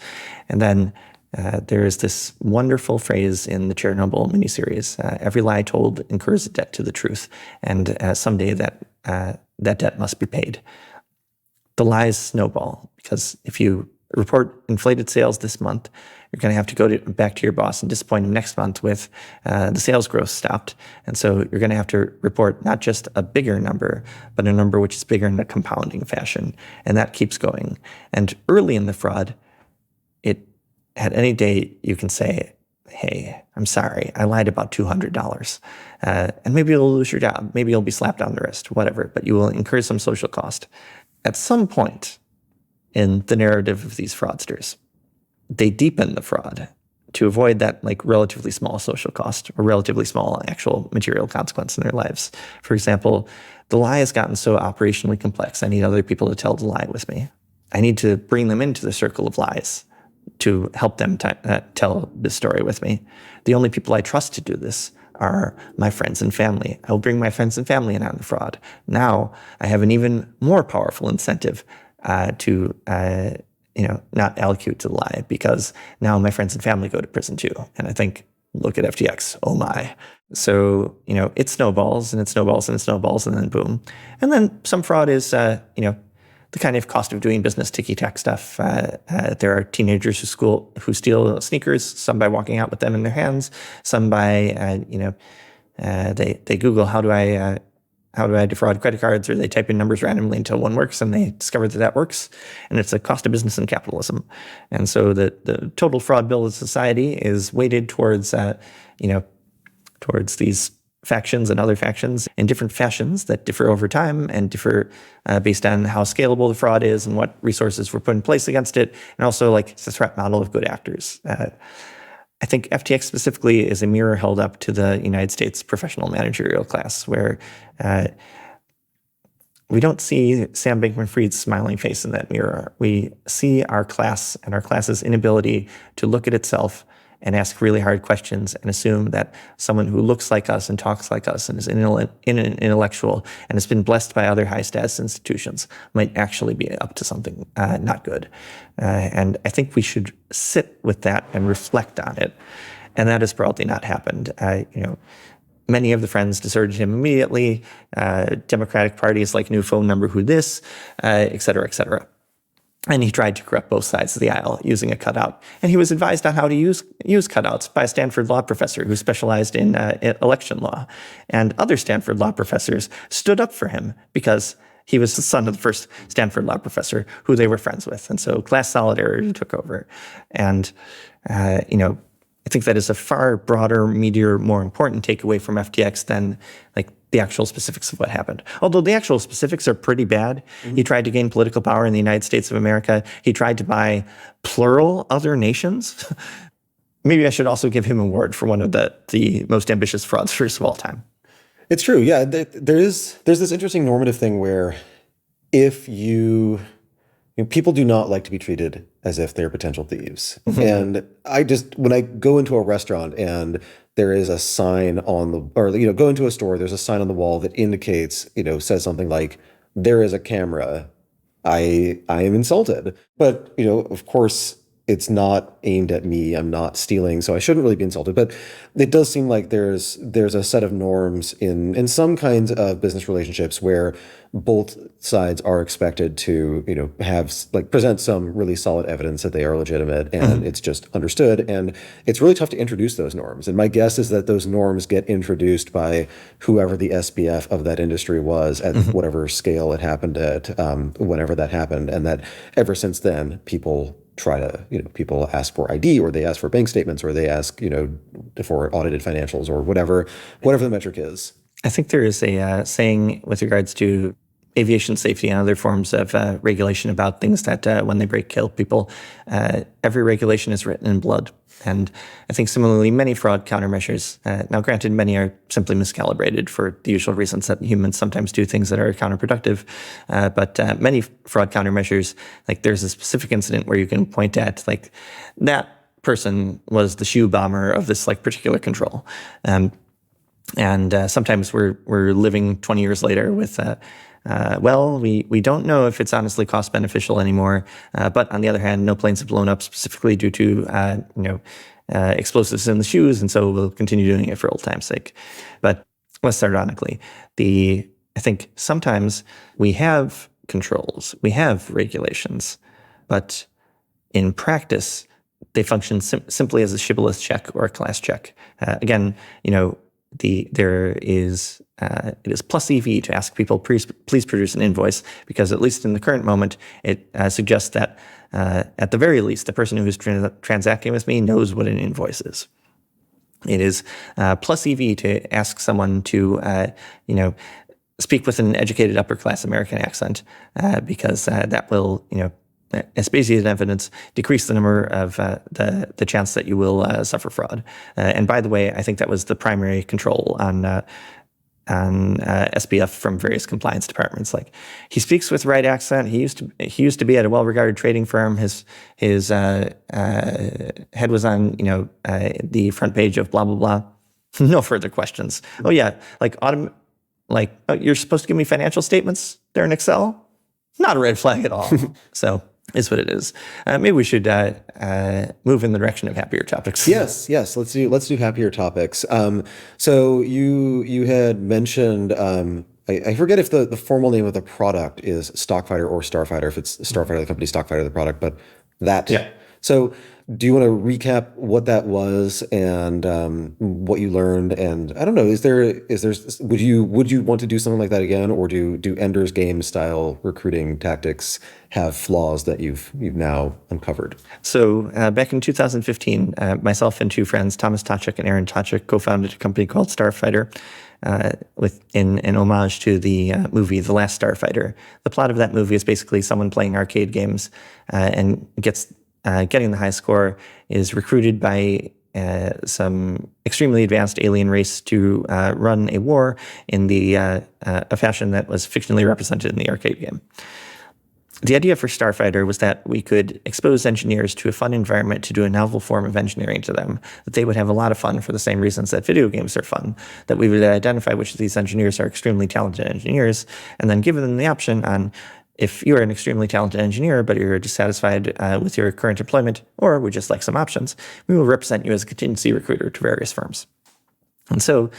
And then there is this wonderful phrase in the Chernobyl miniseries: every lie told incurs a debt to the truth, and someday that debt must be paid. The lies snowball, because if you report inflated sales this month, you're going to have to go back to your boss and disappoint him next month with the sales growth stopped. And so you're going to have to report not just a bigger number, but a number which is bigger in a compounding fashion. And that keeps going. And early in the fraud, at any day you can say, hey, I'm sorry, I lied about $200. And maybe you'll lose your job. Maybe you'll be slapped on the wrist, whatever, but you will incur some social cost. At some point in the narrative of these fraudsters, they deepen the fraud to avoid that like relatively small social cost or relatively small actual material consequence in their lives. For example, the lie has gotten so operationally complex, I need other people to tell the lie with me. I need to bring them into the circle of lies to help them tell this story with me. The only people I trust to do this are my friends and family. I will bring my friends and family in on the fraud. Now I have an even more powerful incentive to not allocate to the lie, because now my friends and family go to prison too. And I think, look at FTX, oh my. So, it snowballs and it snowballs and it snowballs, and then boom. And then some fraud is, the kind of cost of doing business ticky-tack stuff. There are teenagers who steal sneakers, some by walking out with them in their hands, some by, they Google, how do I defraud credit cards, or they type in numbers randomly until one works, and they discover that works. And it's a cost of business and capitalism. And so the total fraud bill of society is weighted towards, towards these factions and other factions in different fashions that differ over time and differ based on how scalable the fraud is and what resources were put in place against it, and also like it's a threat model of good actors. I think FTX specifically is a mirror held up to the United States professional managerial class, where we don't see Sam Bankman-Fried's smiling face in that mirror. We see our class and our class's inability to look at itself and ask really hard questions and assume that someone who looks like us and talks like us and is an intellectual and has been blessed by other high-status institutions might actually be up to something not good. And I think we should sit with that and reflect on it. And that has probably not happened. Many of the friends deserted him immediately. Democratic parties like new phone number, who this, et cetera, et cetera. And he tried to corrupt both sides of the aisle using a cutout. And he was advised on how to use cutouts by a Stanford law professor who specialized in election law. And other Stanford law professors stood up for him because he was the son of the first Stanford law professor who they were friends with. And so class solidarity took over. And, I think that is a far broader, meatier, more important takeaway from FTX than like the actual specifics of what happened. Although the actual specifics are pretty bad. Mm-hmm. He tried to gain political power in the United States of America. He tried to buy plural other nations. Maybe I should also give him an award for one of the most ambitious fraudsters of all time. It's true. Yeah, there's this interesting normative thing where if people do not like to be treated as if they're potential thieves. Mm-hmm. And when I go into a restaurant and there is a sign go into a store, there's a sign on the wall that indicates, says something like, there is a camera, I am insulted. But, of course, it's not aimed at me. I'm not stealing, so I shouldn't really be insulted. But it does seem like there's a set of norms in some kinds of business relationships where both sides are expected to, present some really solid evidence that they are legitimate, and mm-hmm. it's just understood. And it's really tough to introduce those norms. And my guess is that those norms get introduced by whoever the SBF of that industry was at mm-hmm. whatever scale it happened at, whenever that happened. And that ever since then, people ask for ID, or they ask for bank statements, or they ask, for audited financials, or whatever the metric is. I think there is a saying with regards to aviation safety and other forms of regulation about things that when they break, kill people. Every regulation is written in blood. And I think similarly, many fraud countermeasures, now granted, many are simply miscalibrated for the usual reasons that humans sometimes do things that are counterproductive. But many fraud countermeasures, like there's a specific incident where you can point at, like, that person was the shoe bomber of this like particular control. And sometimes we're living 20 years later with, we don't know if it's honestly cost beneficial anymore. But on the other hand, no planes have blown up specifically due to explosives in the shoes, and so we'll continue doing it for old time's sake. But less ironically, I think sometimes we have controls, we have regulations, but in practice, they function simply as a shibboleth check or a class check. Again, it is plus EV to ask people, please produce an invoice, because at least in the current moment, it suggests that at the very least, the person who is transacting with me knows what an invoice is. It is plus EV to ask someone to, speak with an educated upper class American accent, because that will, as Bayesian evidence, decrease the number of the chance that you will suffer fraud. And by the way, I think that was the primary control on SPF from various compliance departments. Like, he speaks with the right accent. He used to be at a well-regarded trading firm. His head was on the front page of blah blah blah. No further questions. Oh yeah, you're supposed to give me financial statements. They're in Excel. Not a red flag at all. So. Is what it is. Maybe we should move in the direction of happier topics. Yes. Let's do happier topics. So you had mentioned, I forget if the formal name of the product is Stockfighter or Starfighter. If it's Starfighter, the company, Stockfighter, the product, but that. Yeah. So do you want to recap what that was and what you learned? And I don't know, would you want to do something like that again, or do Ender's Game style recruiting tactics have flaws that you've now uncovered? So back in 2015, myself and two friends, Thomas Tachik and Aaron Tachik, co-founded a company called Starfighter, in homage to the movie The Last Starfighter. The plot of that movie is basically someone playing arcade games and getting the high score, is recruited by some extremely advanced alien race to run a war in a fashion that was fictionally represented in the arcade game. The idea for Starfighter was that we could expose engineers to a fun environment to do a novel form of engineering to them, that they would have a lot of fun for the same reasons that video games are fun, that we would identify which of these engineers are extremely talented engineers, and then give them the option on, if you're an extremely talented engineer, but you're dissatisfied with your current employment, or would just like some options, we will represent you as a contingency recruiter to various firms. And so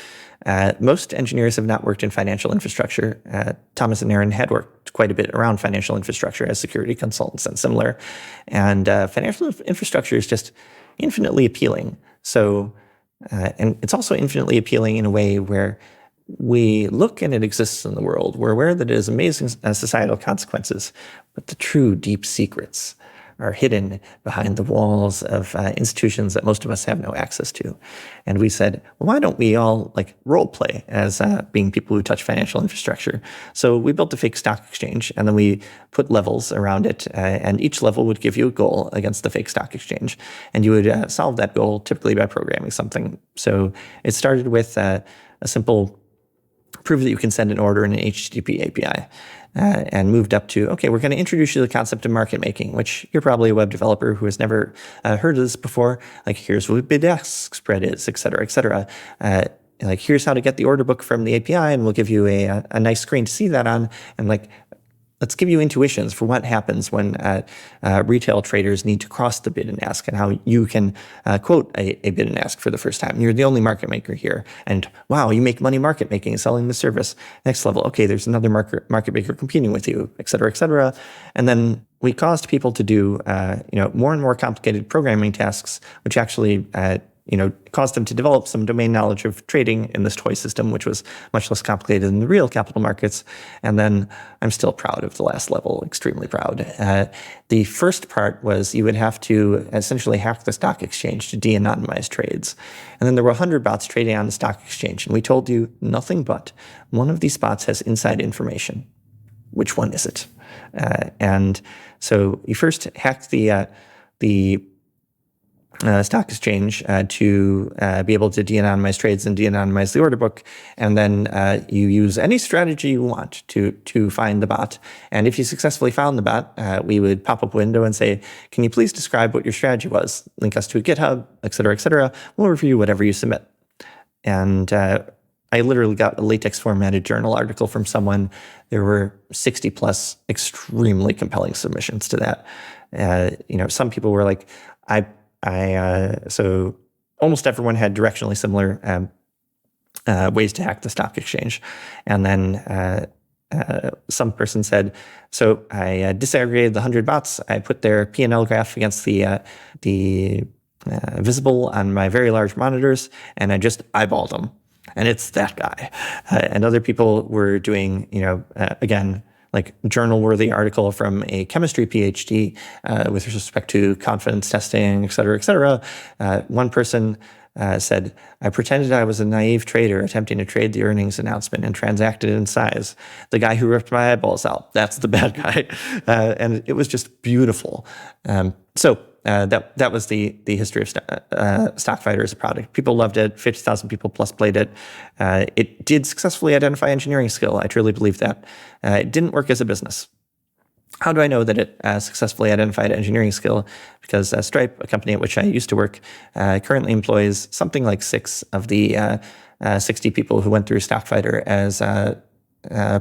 most engineers have not worked in financial infrastructure. Thomas and Aaron had worked quite a bit around financial infrastructure as security consultants and similar. And financial infrastructure is just infinitely appealing. So, and it's also infinitely appealing in a way where we look and it exists in the world. We're aware that it has amazing societal consequences, but the true deep secrets are hidden behind the walls of institutions that most of us have no access to. And we said, well, why don't we all role play as being people who touch financial infrastructure? So we built a fake stock exchange, and then we put levels around it, and each level would give you a goal against the fake stock exchange. And you would solve that goal typically by programming something. So it started with a simple prove that you can send an order in an HTTP API, and moved up to, okay, we're going to introduce you to the concept of market making, which you're probably a web developer who has never heard of this before. Here's what a bid-ask spread is, et cetera, et cetera. Here's how to get the order book from the API, and we'll give you a nice screen to see that on. And let's give you intuitions for what happens when retail traders need to cross the bid and ask, and how you can quote a bid and ask for the first time. You're the only market maker here. And wow, you make money market making and selling the service. Next level, okay, there's another market maker competing with you, et cetera, et cetera. And then we caused people to do more and more complicated programming tasks, which actually caused them to develop some domain knowledge of trading in this toy system, which was much less complicated than the real capital markets. And then I'm still proud of the last level, extremely proud. The first part was you would have to essentially hack the stock exchange to de-anonymize trades. And then there were 100 bots trading on the stock exchange. And we told you nothing but one of these bots has inside information. Which one is it? And so you first hacked the stock exchange to be able to de-anonymize trades and de-anonymize the order book. And then you use any strategy you want to find the bot. And if you successfully found the bot, we would pop up a window and say, can you please describe what your strategy was? Link us to a GitHub, et cetera, et cetera. We'll review whatever you submit. And I literally got a LaTeX formatted journal article from someone. There were 60 plus extremely compelling submissions to that. Some people were like, so almost everyone had directionally similar ways to hack the stock exchange. And then some person said, so I disaggregated the 100 bots. I put their P&L graph against the visible on my very large monitors, and I just eyeballed them. And it's that guy. And other people were doing, again, like journal-worthy article from a chemistry PhD with respect to confidence testing, et cetera, et cetera. One person said, I pretended I was a naive trader attempting to trade the earnings announcement and transacted in size. The guy who ripped my eyeballs out, that's the bad guy. And it was just beautiful. That was the history of Starfighter as a product. People loved it. 50,000 people plus played it. It did successfully identify engineering skill. I truly believe that. It didn't work as a business. How do I know that it successfully identified engineering skill? Because Stripe, a company at which I used to work, currently employs something like 6 of the 60 people who went through Starfighter as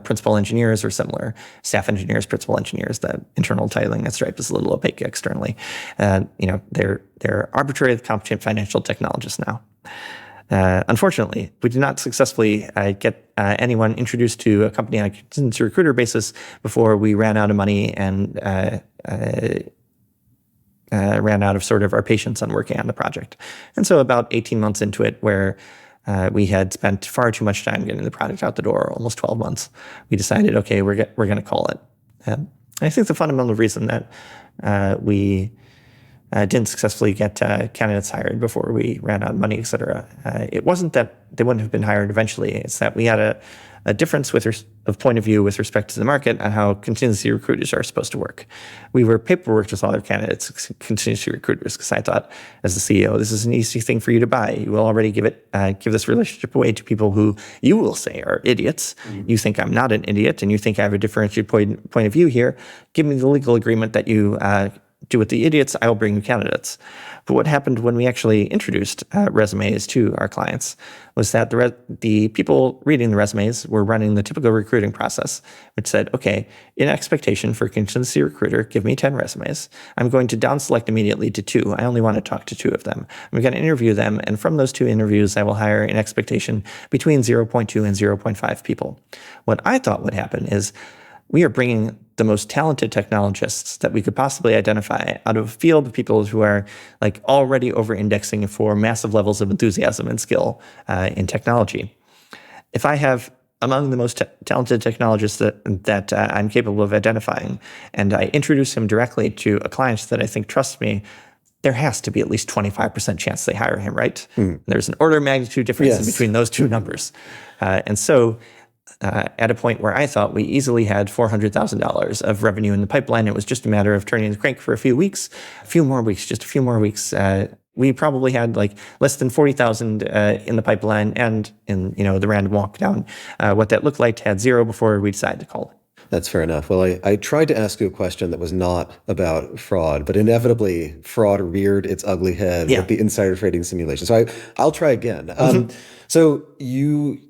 principal engineers or similar, staff engineers, principal engineers. The internal titling at Stripe is a little opaque externally. They're arbitrarily competent financial technologists now. Unfortunately, we did not successfully get anyone introduced to a company on a contingency recruiter basis before we ran out of money and ran out of sort of our patience on working on the project. And so about 18 months into it, where we had spent far too much time getting the product out the door, almost 12 months, we decided, okay, we're going to call it. I think the fundamental reason that we didn't successfully get candidates hired before we ran out of money, et cetera, it wasn't that they wouldn't have been hired eventually. It's that we had a difference of point of view with respect to the market on how contingency recruiters are supposed to work. We were paperwork with other candidates, contingency recruiters, because I thought, as the CEO, this is an easy thing for you to buy. You will already give this relationship away to people who you will say are idiots. Mm-hmm. You think I'm not an idiot, and you think I have a differentiated point of view here. Give me the legal agreement that you do with the idiots, I will bring you candidates. But what happened when we actually introduced resumes to our clients was that the people reading the resumes were running the typical recruiting process, which said, okay, in expectation for a contingency recruiter, give me 10 resumes. I'm going to down select immediately to 2. I only want to talk to 2 of them. I'm going to interview them, and from those 2 interviews, I will hire in expectation between 0.2 and 0.5 people. What I thought would happen is we are bringing the most talented technologists that we could possibly identify out of a field of people who are like already over-indexing for massive levels of enthusiasm and skill in technology. If I have among the most talented technologists that I'm capable of identifying, and I introduce him directly to a client that I think trusts me, there has to be at least 25% chance they hire him, right? Mm. There's an order of magnitude difference in between those 2 numbers. And so at a point where I thought we easily had $400,000 of revenue in the pipeline. It was just a matter of turning the crank for a few more weeks. We probably had like less than 40,000 in the pipeline, and in the random walk down, what that looked like had 0 before we decided to call it. That's fair enough. Well, I tried to ask you a question that was not about fraud, but inevitably fraud reared its ugly head with the insider trading simulation. So I'll try again. Mm-hmm. So you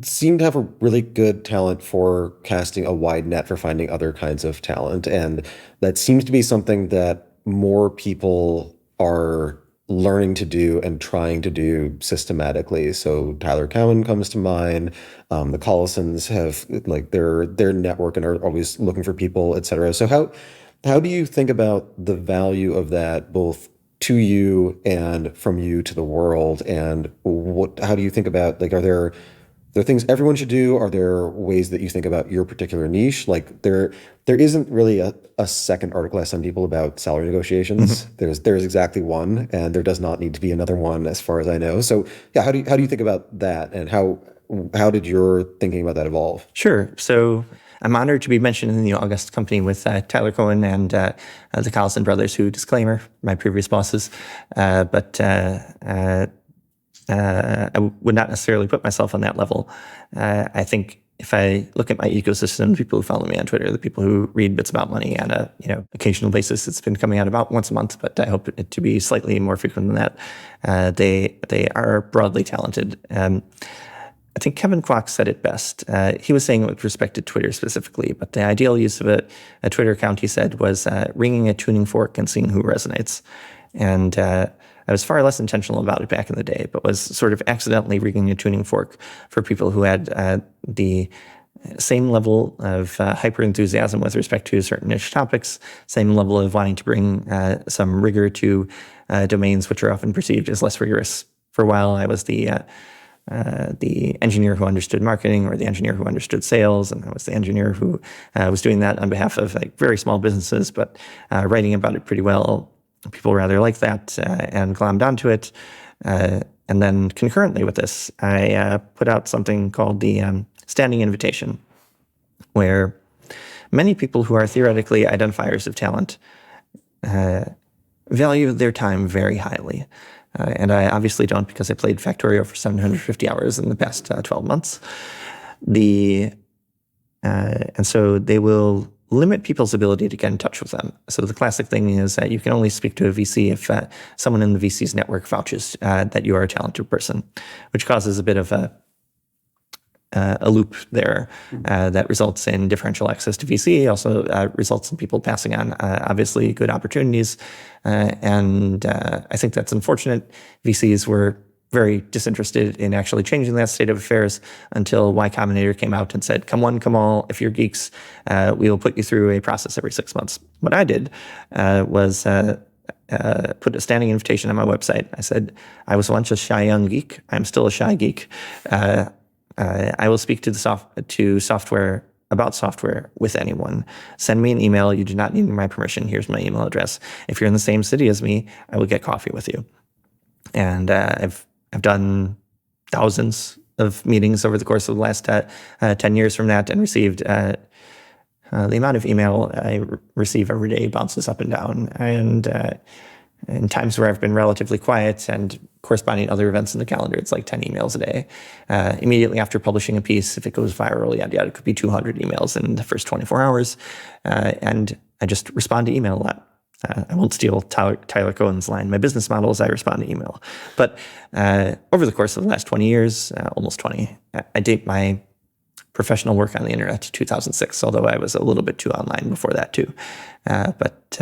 seem to have a really good talent for casting a wide net for finding other kinds of talent. And that seems to be something that more people are learning to do and trying to do systematically. So Tyler Cowen comes to mind. The Collisons have like their network and are always looking for people, et cetera. So how do you think about the value of that, both to you and from you to the world? And how do you think about, like, are there things everyone should do? Are there ways that you think about your particular niche? Like there isn't really a second article I send people about salary negotiations. There's exactly one, and there does not need to be another one as far as I know. So yeah, how do you think about that, and how did your thinking about that evolve? Sure. So I'm honored to be mentioned in the August company with Tyler Cohen and the Collison brothers, who, disclaimer, my previous bosses. But I would not necessarily put myself on that level. I think if I look at my ecosystem, the people who follow me on Twitter, the people who read Bits About Money on a occasional basis, it's been coming out about once a month, but I hope it to be slightly more frequent than that. They are broadly talented. I think Kevin Kwok said it best. He was saying it with respect to Twitter specifically, but the ideal use of a Twitter account, he said, was ringing a tuning fork and seeing who resonates. And I was far less intentional about it back in the day, but was sort of accidentally ringing a tuning fork for people who had the same level of hyper enthusiasm with respect to certain niche topics, same level of wanting to bring some rigor to domains which are often perceived as less rigorous. For a while, I was the engineer who understood marketing, or the engineer who understood sales, and I was the engineer who was doing that on behalf of very small businesses, but writing about it pretty well. People rather liked that and glommed onto it. And then concurrently with this, I put out something called the Standing Invitation, where many people who are theoretically identifiers of talent value their time very highly. And I obviously don't, because I played Factorio for 750 hours in the past 12 months. And so they will limit people's ability to get in touch with them. So the classic thing is that you can only speak to a VC if someone in the VC's network vouches that you are a talented person, which causes a bit of a loop there that results in differential access to VC, also results in people passing on obviously good opportunities. And I think that's unfortunate. VCs were very disinterested in actually changing that state of affairs until Y Combinator came out and said, come one, come all, if you're geeks, we will put you through a process every 6 months. What I did was put a standing invitation on my website. I said, I was once a shy young geek. I'm still a shy geek. I will speak to software about software with anyone. Send me an email. You do not need my permission. Here's my email address. If you're in the same city as me, I will get coffee with you. And I've done thousands of meetings over the course of the last 10 years from that, and received the amount of email I receive every day bounces up and down. And in times where I've been relatively quiet and corresponding other events in the calendar, it's like 10 emails a day. Immediately after publishing a piece, if it goes viral, it could be 200 emails in the first 24 hours. And I just respond to email a lot. I won't steal Tyler Cohen's line. My business model is I respond to email. But over the course of the last 20 years, almost 20, I date my professional work on the internet to 2006, although I was a little bit too online before that too. But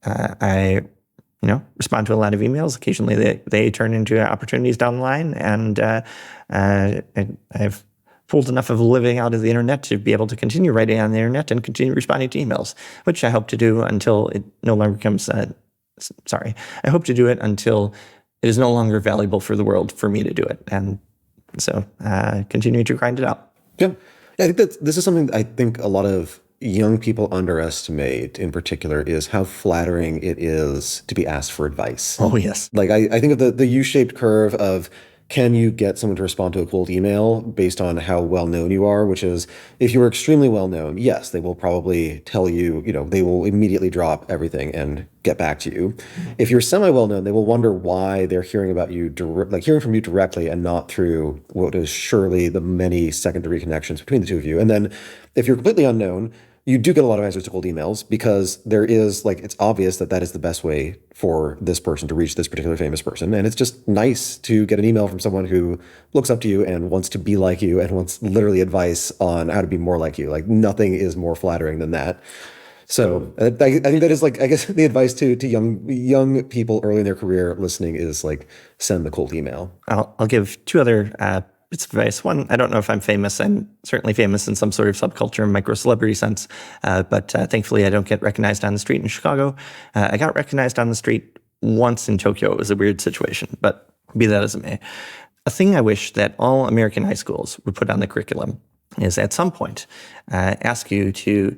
I respond to a lot of emails. Occasionally they turn into opportunities down the line. And I've pulled enough of a living out of the internet to be able to continue writing on the internet and continue responding to emails, which I hope to do until it no longer becomes, I hope to do it until it is no longer valuable for the world for me to do it. And so continue to grind it out. Yeah. I think that this is something that I think a lot of young people underestimate in particular, is how flattering it is to be asked for advice. Oh, yes. Like I think of the U-shaped curve of, can you get someone to respond to a cold email based on how well known you are? Which is, if you are extremely well known, yes, they will probably tell you, they will immediately drop everything and get back to you. If you're semi well known, they will wonder why they're hearing about you, hearing from you directly and not through what is surely the many secondary connections between the two of you. And then if you're completely unknown, you do get a lot of answers to cold emails, because there is, it's obvious that is the best way for this person to reach this particular famous person. And it's just nice to get an email from someone who looks up to you and wants to be like you and wants literally advice on how to be more like you. Like, nothing is more flattering than that. So I think that is, I guess the advice to young people early in their career listening is, send the cold email. I'll give two other bits of advice. One, I don't know if I'm famous. I'm certainly famous in some sort of subculture, micro-celebrity sense, but thankfully I don't get recognized on the street in Chicago. I got recognized on the street once in Tokyo, it was a weird situation, but be that as it may. A thing I wish that all American high schools would put on the curriculum is at some point ask you to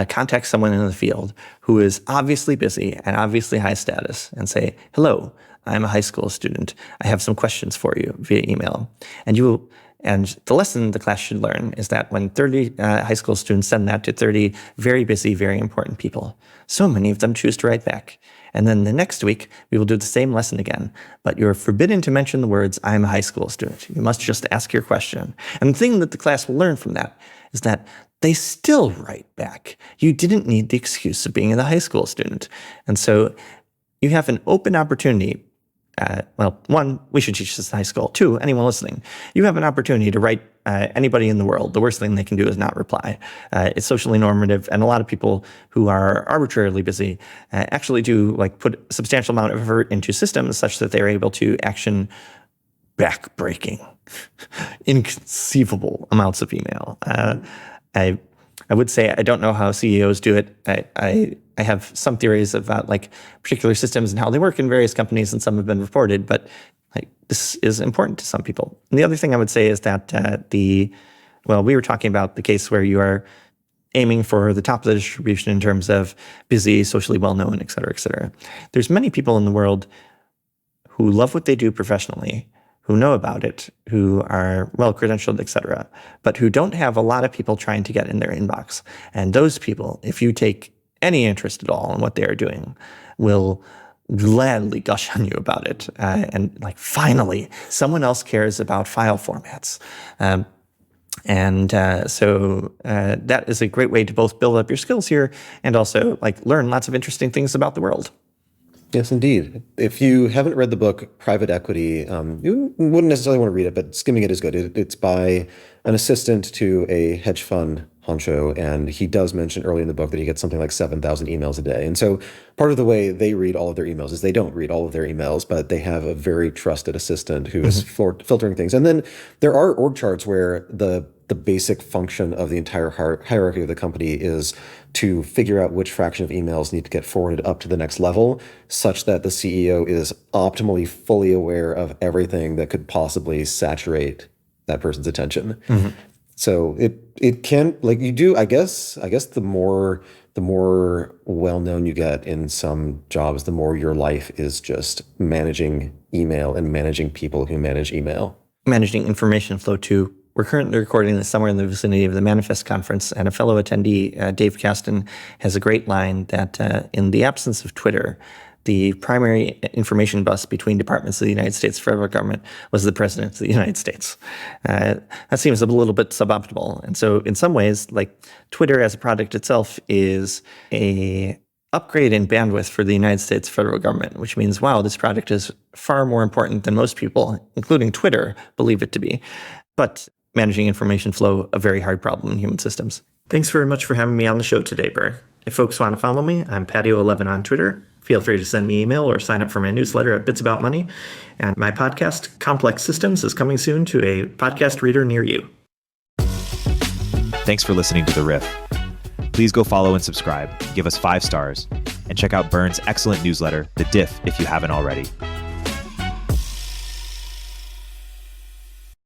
contact someone in the field who is obviously busy and obviously high status and say, hello, I'm a high school student. I have some questions for you via email. And the lesson the class should learn is that when 30 high school students send that to 30 very busy, very important people, so many of them choose to write back. And then the next week, we will do the same lesson again. But you're forbidden to mention the words, I'm a high school student. You must just ask your question. And the thing that the class will learn from that is that they still write back. You didn't need the excuse of being a high school student. And so you have an open opportunity. One, we should teach this in high school. Two, anyone listening, you have an opportunity to write anybody in the world. The worst thing they can do is not reply. It's socially normative, and a lot of people who are arbitrarily busy actually do put a substantial amount of effort into systems such that they're able to action backbreaking, inconceivable amounts of email. I would say I don't know how CEOs do it. I have some theories about particular systems and how they work in various companies, and some have been reported, but this is important to some people. And the other thing I would say is that we were talking about the case where you are aiming for the top of the distribution in terms of busy, socially well-known, et cetera, et cetera. There's many people in the world who love what they do professionally, who know about it, who are well-credentialed, et cetera, but who don't have a lot of people trying to get in their inbox. And those people, if you take any interest at all in what they are doing, will gladly gush on you about it. Finally, someone else cares about file formats. So that is a great way to both build up your skills here and also learn lots of interesting things about the world. Yes, indeed. If you haven't read the book Private Equity, you wouldn't necessarily want to read it, but skimming it is good. It's by an assistant to a hedge fund honcho, and he does mention early in the book that he gets something like 7,000 emails a day. And so part of the way they read all of their emails is they don't read all of their emails, but they have a very trusted assistant who is filtering things. And then there are org charts where the basic function of the entire hierarchy of the company is to figure out which fraction of emails need to get forwarded up to the next level, such that the CEO is optimally fully aware of everything that could possibly saturate that person's attention. So it can, you do, I guess the more well-known you get in some jobs, the more your life is just managing email and managing people who manage email. Managing information flow too. We're currently recording this somewhere in the vicinity of the Manifest conference, and a fellow attendee, Dave Kasten, has a great line that in the absence of Twitter, the primary information bus between departments of the United States federal government was the President of the United States. That seems a little bit suboptimal. And so in some ways, Twitter as a product itself is a upgrade in bandwidth for the United States federal government, which means, wow, this product is far more important than most people, including Twitter, believe it to be. But managing information flow, a very hard problem in human systems. Thanks very much for having me on the show today, Byrne. If folks want to follow me, I'm Patio11 on Twitter. Feel free to send me email or sign up for my newsletter at Bits About Money. And my podcast, Complex Systems, is coming soon to a podcast reader near you. Thanks for listening to The Riff. Please go follow and subscribe, give us 5 stars, and check out Byrne's excellent newsletter, The Diff, if you haven't already.